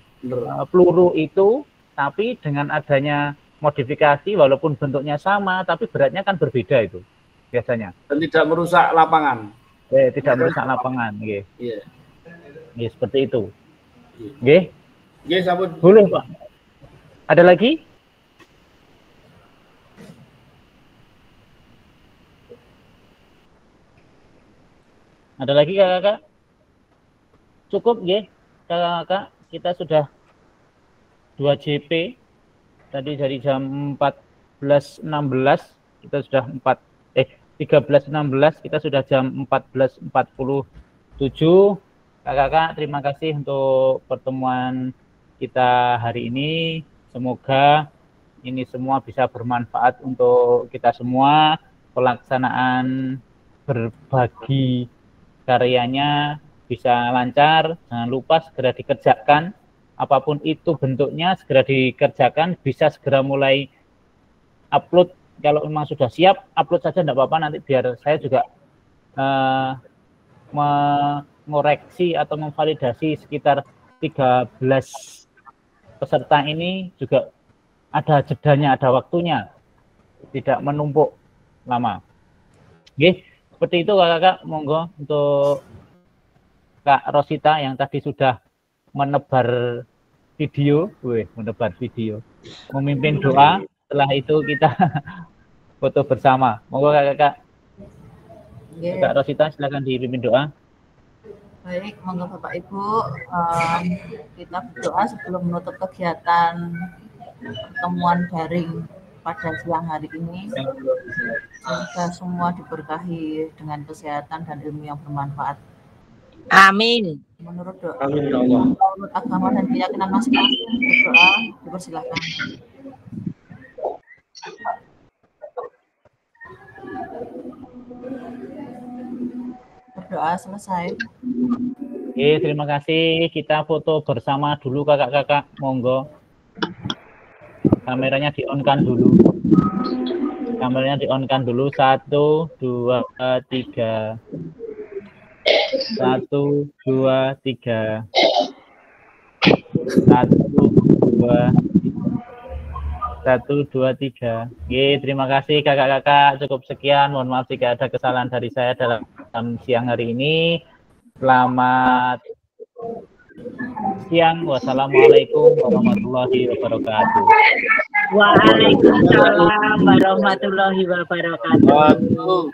peluru itu, tapi dengan adanya modifikasi walaupun bentuknya sama, tapi beratnya kan berbeda itu biasanya. Dan tidak merusak lapangan. Tidak merusak lapangan. Okay. Yeah, seperti itu. Oke. Okay, sampun. Boleh Pak. Ada lagi? Ada lagi kakak-kakak? Cukup ya kakak-kakak, kita sudah 2 JP tadi dari jam 14.16 kita sudah 13.16 kita sudah jam 14.47. Kakak-kakak, terima kasih untuk pertemuan kita hari ini. Semoga ini semua bisa bermanfaat untuk kita semua. Pelaksanaan berbagi karyanya bisa lancar, jangan lupa segera dikerjakan, apapun itu bentuknya segera dikerjakan, bisa segera mulai upload, kalau memang sudah siap, upload saja tidak apa-apa, nanti biar saya juga mengoreksi atau memvalidasi sekitar 13 peserta ini juga ada jedanya, ada waktunya, tidak menumpuk lama. Oke. Seperti itu kakak-kakak, monggo untuk Kak Rosita yang tadi sudah menebar video, memimpin doa, setelah itu kita foto bersama. Monggo kakak-kakak. Kak Rosita silakan dipimpin doa. Baik, monggo Bapak Ibu, kita berdoa sebelum menutup kegiatan pertemuan daring pada siang hari ini. Semoga semua diberkahi dengan kesehatan dan ilmu yang bermanfaat. Amin. Menurut doa, Amin ya Allah. menurut agama dan keyakinan masing-masing, berdoa, dipersilakan. Berdoa selesai. Oke, terima kasih. Kita foto bersama dulu kakak-kakak, monggo. Kameranya di-on-kan dulu. 1, 2, 3. 1, 2, 3. 1, 2, 3. Oke, terima kasih kakak-kakak. Cukup sekian. Mohon maaf jika ada kesalahan dari saya dalam siang hari ini. Selamat siang. Wassalamualaikum warahmatullahi wabarakatuh. Waalaikumsalam warahmatullahi wabarakatuh.